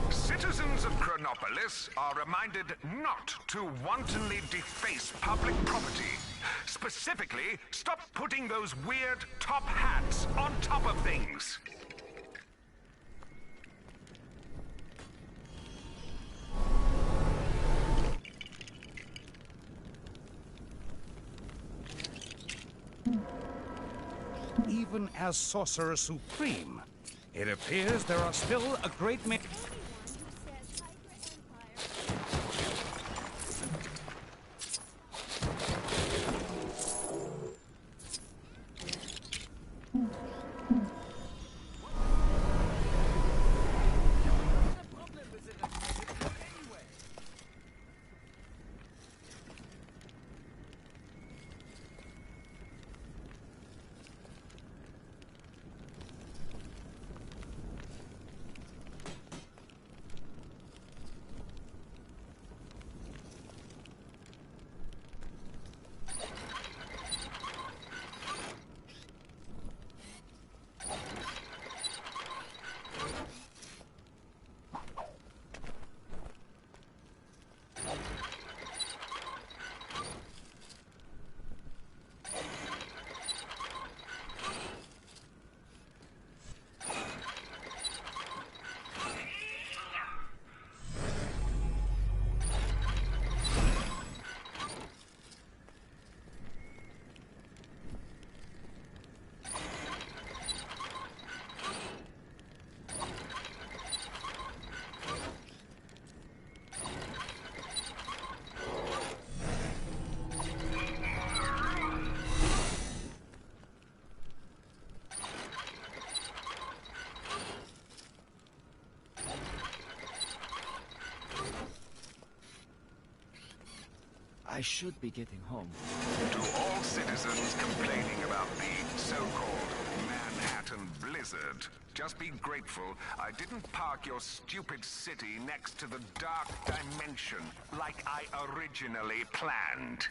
Citizens of Chronopolis are reminded not to wantonly deface public property. Specifically, stop putting those weird top hats on top of things. Even as Sorcerer Supreme, it appears there are still a great many... I should be getting home. To all citizens complaining about the so-called Manhattan Blizzard, just be grateful I didn't park your stupid city next to the Dark Dimension like I originally planned.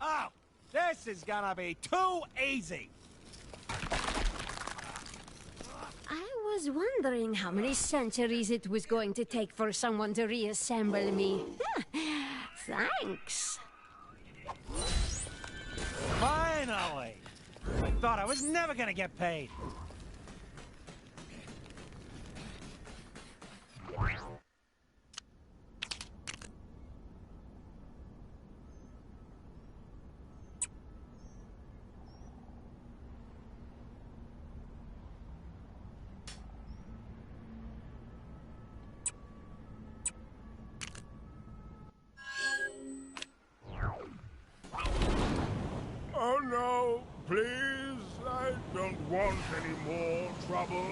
Oh, this is gonna be too easy. I was wondering how many centuries it was going to take for someone to reassemble me. Thanks. Finally! I thought I was never gonna get paid. Oh no, please, I don't want any more trouble.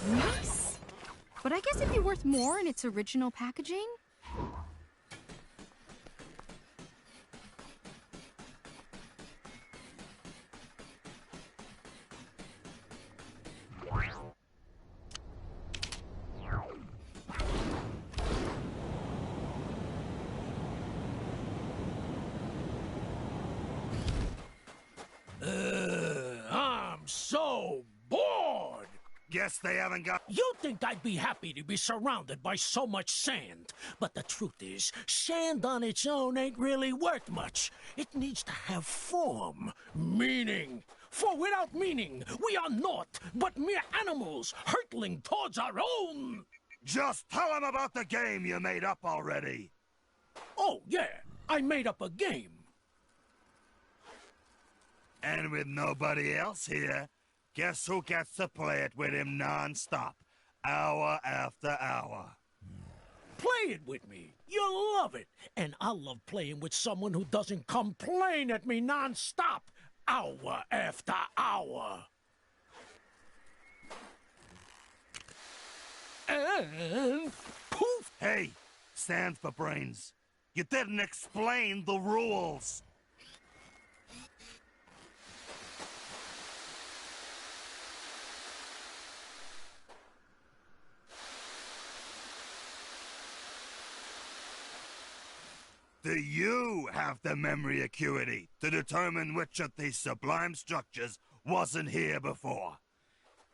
Nice. But I guess it'd be worth more in its original packaging. I'm so bored. Guess they haven't got... You think I'd be happy to be surrounded by so much sand. But the truth is, sand on its own ain't really worth much. It needs to have form, meaning. For without meaning, we are naught but mere animals hurtling towards our own. Just tell them about the game you made up already. Oh, yeah. I made up a game. And with nobody else here, guess who gets to play it with him non-stop, hour after hour? Play it with me. You'll love it. And I'll love playing with someone who doesn't complain at me non-stop, hour after hour. And poof! Hey, stands for brains. You didn't explain the rules. Do you have the memory acuity to determine which of these sublime structures wasn't here before?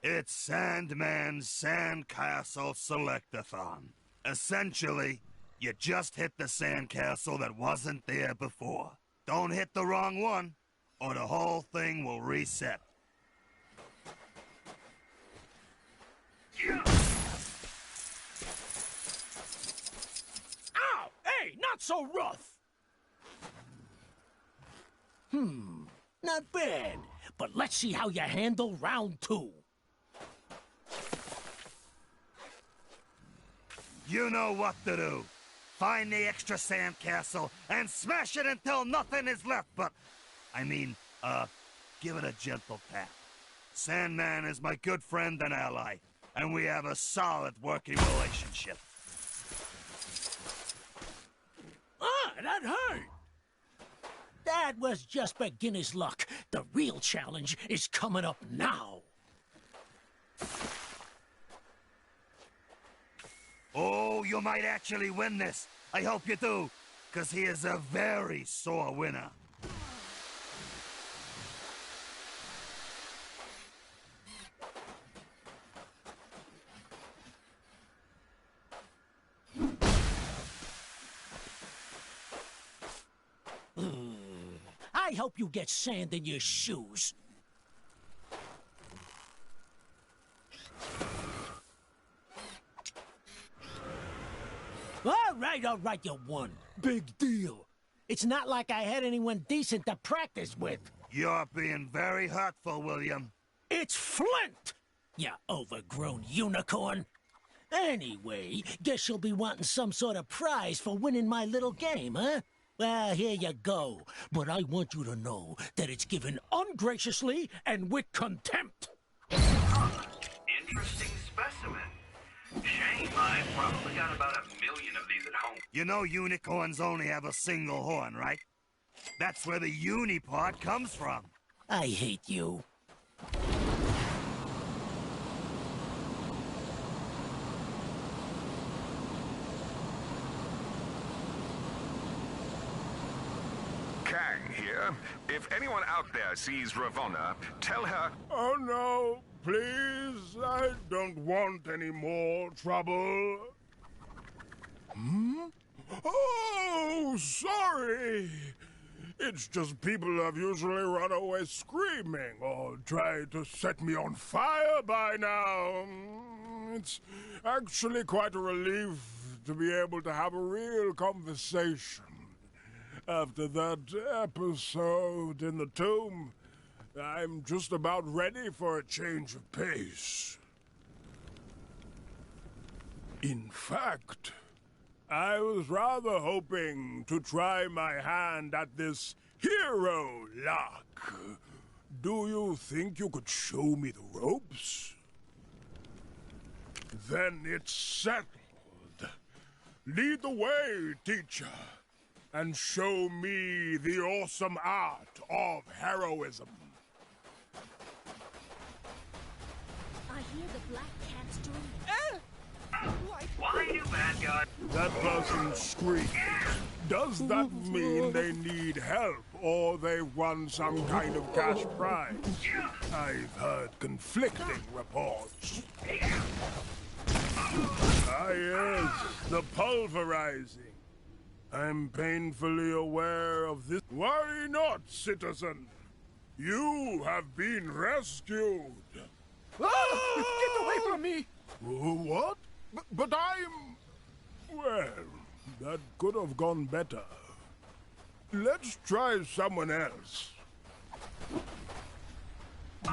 It's Sandman's Sandcastle Selectathon. Essentially, you just hit the sandcastle that wasn't there before. Don't hit the wrong one, or the whole thing will reset. Ow! Hey, not so rough! Not bad. But let's see how you handle round 2. You know what to do. Find the extra sandcastle and smash it until nothing is left but... give it a gentle tap. Sandman is my good friend and ally, and we have a solid working relationship. Ah, that hurt! That was just beginner's luck. The real challenge is coming up now. Oh, you might actually win this. I hope you do, because he is a very sore winner. I hope you get sand in your shoes. All right, you won. Big deal. It's not like I had anyone decent to practice with. You're being very hurtful, William. It's Flint, you overgrown unicorn. Anyway, guess you'll be wanting some sort of prize for winning my little game, huh? Well, here you go. But I want you to know that it's given ungraciously and with contempt. Interesting specimen. Shame, I probably got about 1 million of these at home. You know unicorns only have a single horn, right? That's where the uni part comes from. I hate you. Kang here. If anyone out there sees Ravonna, tell her... Oh no, please, I don't want any more trouble. Oh, sorry. It's just people have usually run away screaming or tried to set me on fire by now. It's actually quite a relief to be able to have a real conversation. After that episode in the tomb, I'm just about ready for a change of pace. In fact, I was rather hoping to try my hand at this hero lock. Do you think you could show me the ropes? Then it's settled. Lead the way, teacher, and show me the awesome art of heroism. I hear the black cat's doing... Like Why do bad guys... That person screams. Does that mean they need help or they won some kind of cash prize? I've heard conflicting reports. Ah, yes, the pulverizing. I'm painfully aware of this. Worry not, citizen. You have been rescued. Get away from me! What? But I'm... Well, that could have gone better. Let's try someone else.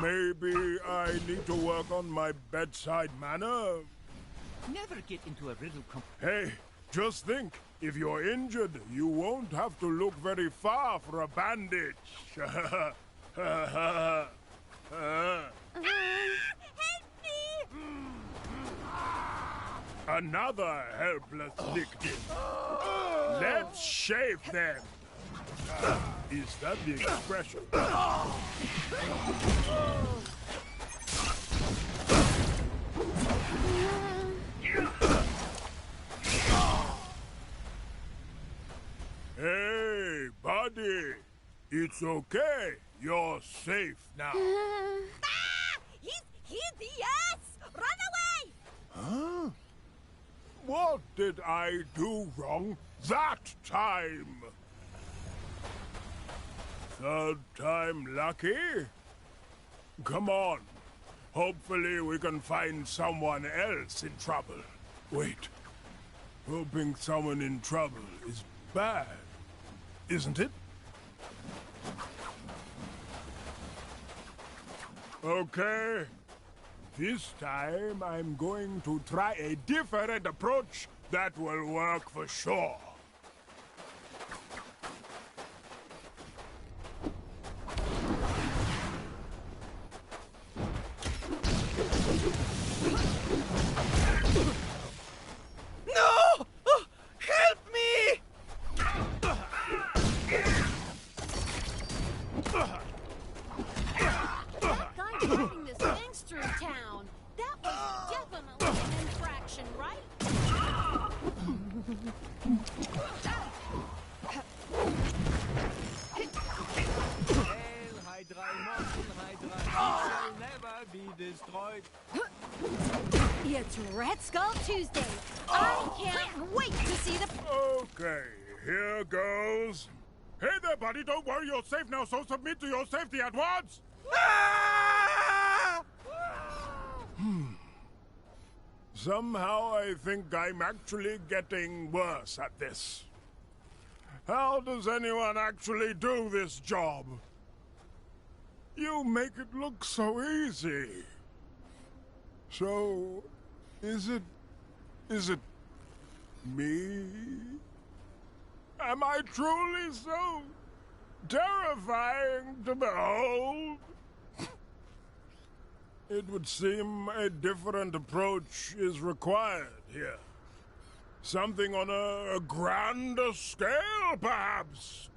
Maybe I need to work on my bedside manner. Never get into a riddle Hey, just think. If you're injured, you won't have to look very far for a bandage. Help me! Another helpless victim. Let's shave them. Is that the expression? Hey, buddy. It's okay. You're safe now. He's the ass! Run away! Huh? What did I do wrong that time? Third time lucky? Come on. Hopefully we can find someone else in trouble. Wait. Hoping someone in trouble is bad, isn't it? Okay. This time I'm going to try a different approach that will work for sure. No! Help me! That guy driving this gangster through town. That was definitely an infraction, right? shall never be destroyed. It's Red Skull Tuesday. I can't wait to see the... Okay, here goes. Hey there, buddy, don't worry, you're safe now, so submit to your safety at once! Somehow I think I'm actually getting worse at this. How does anyone actually do this job? You make it look so easy. So, is it me? Am I truly so terrifying to behold? It would seem a different approach is required here. Something on a grander scale, perhaps.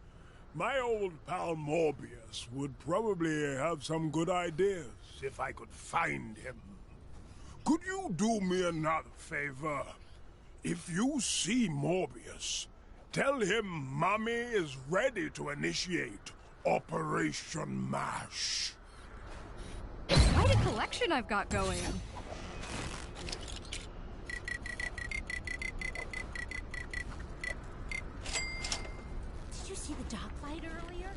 My old pal Morbius would probably have some good ideas if I could find him. Could you do me another favor? If you see Morbius, tell him Mommy is ready to initiate Operation MASH. Quite a collection I've got going. Did you see the dogfight earlier?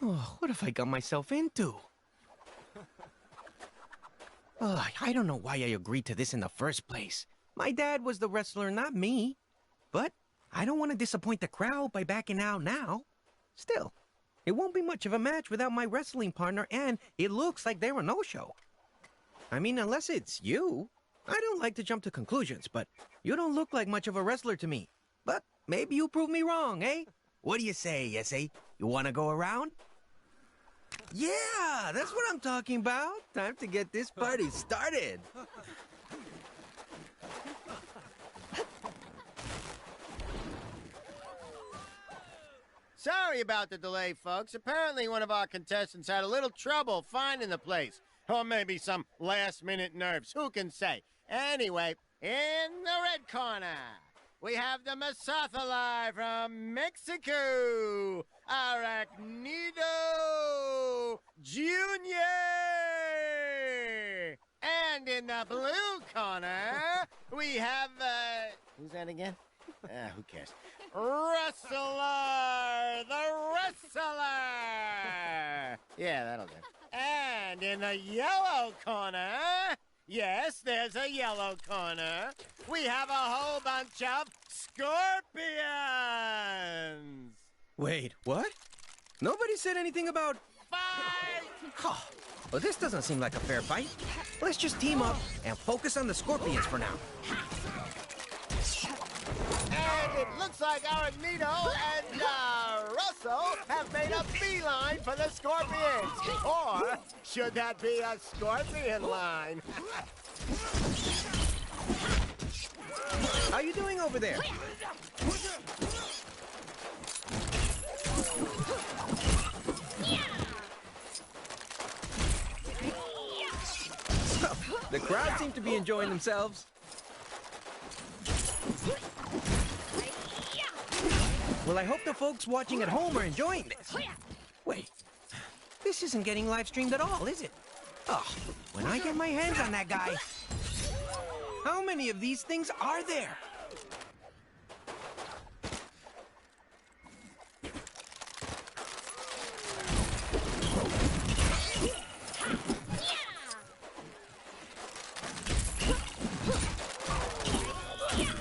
Oh, what have I got myself into? I don't know why I agreed to this in the first place. My dad was the wrestler, not me. But I don't want to disappoint the crowd by backing out now. Still, it won't be much of a match without my wrestling partner, and it looks like they're a no-show. I mean, unless it's you. I don't like to jump to conclusions, but You don't look like much of a wrestler to me. But maybe you prove me wrong, eh? What do you say, Yesay? You wanna go around? Yeah, that's what I'm talking about. Time to get this party started. Sorry about the delay, folks. Apparently one of our contestants had a little trouble finding the place. Or maybe some last-minute nerves. Who can say? Anyway, in the red corner, we have the Masathalai from Mexico, Arachnido Jr. And in the blue corner, we have, who's that again? Who cares? Wrestler! The Wrestler! Yeah, that'll do. And in the yellow corner, yes, there's a yellow corner, we have a whole bunch of scorpions! Wait, what? Nobody said anything about... Fight! Oh, well, this doesn't seem like a fair fight. Let's just team up and focus on the scorpions for now. And it looks like Arachnido and Russell have made a beeline for the scorpions. Or should that be a scorpion line? How you doing over there? The crowd seems to be enjoying themselves. Well, I hope the folks watching at home are enjoying this. Wait, this isn't getting live streamed at all, is it? Oh, when I get my hands on that guy. How many of these things are there?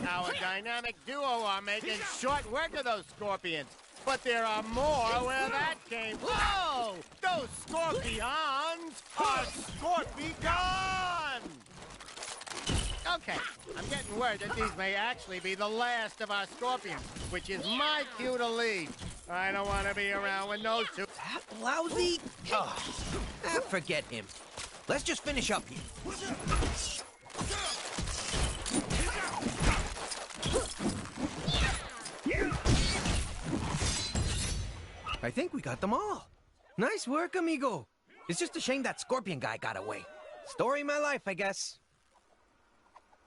Our dynamic duo are making short work of those scorpions. But there are more where that came. Whoa! Those scorpions are scorpigons! Okay, I'm getting word that these may actually be the last of our scorpions, which is my cue to leave. I don't want to be around with those two. That lousy? Oh, forget him. Let's just finish up here. I think we got them all. Nice work, amigo. It's just a shame that scorpion guy got away. Story of my life, I guess.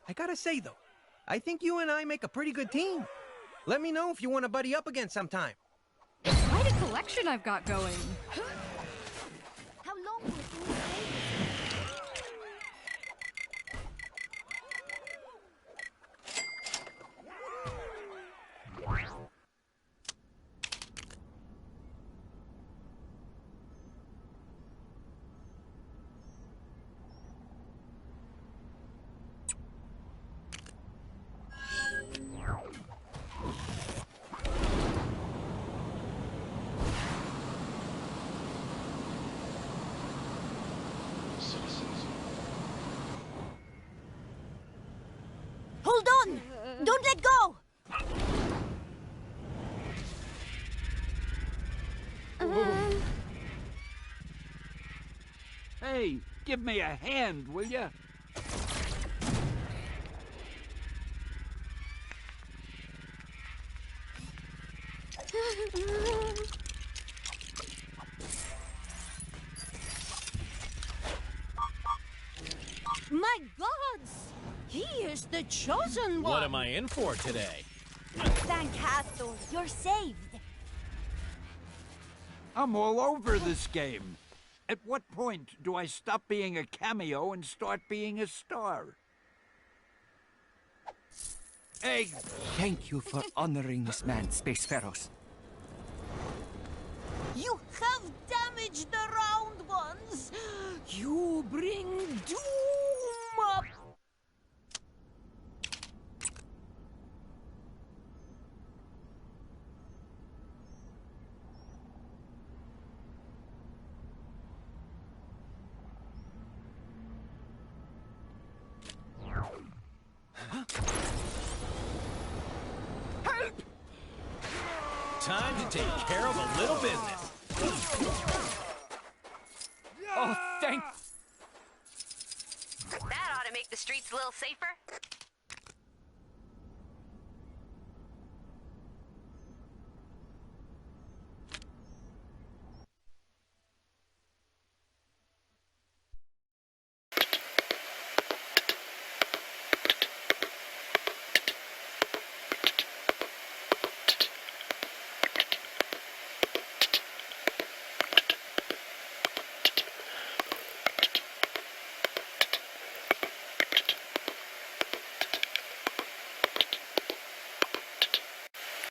I gotta say, though, I think you and I make a pretty good team. Let me know if you want to buddy up again sometime. Quite a collection I've got going. How long will it take? Hold on! Don't let go! Hey, give me a hand, will ya? My gods! He is the chosen one! What am I in for today? Thank Hathor, you're saved. I'm all over this game. At what point do I stop being a cameo and start being a star? Egg! Thank you for honoring this man, Spacefaros. You have damaged the round ones! You bring doom up! Time to take care of a little business. Oh, thank... That ought to make the streets a little safer.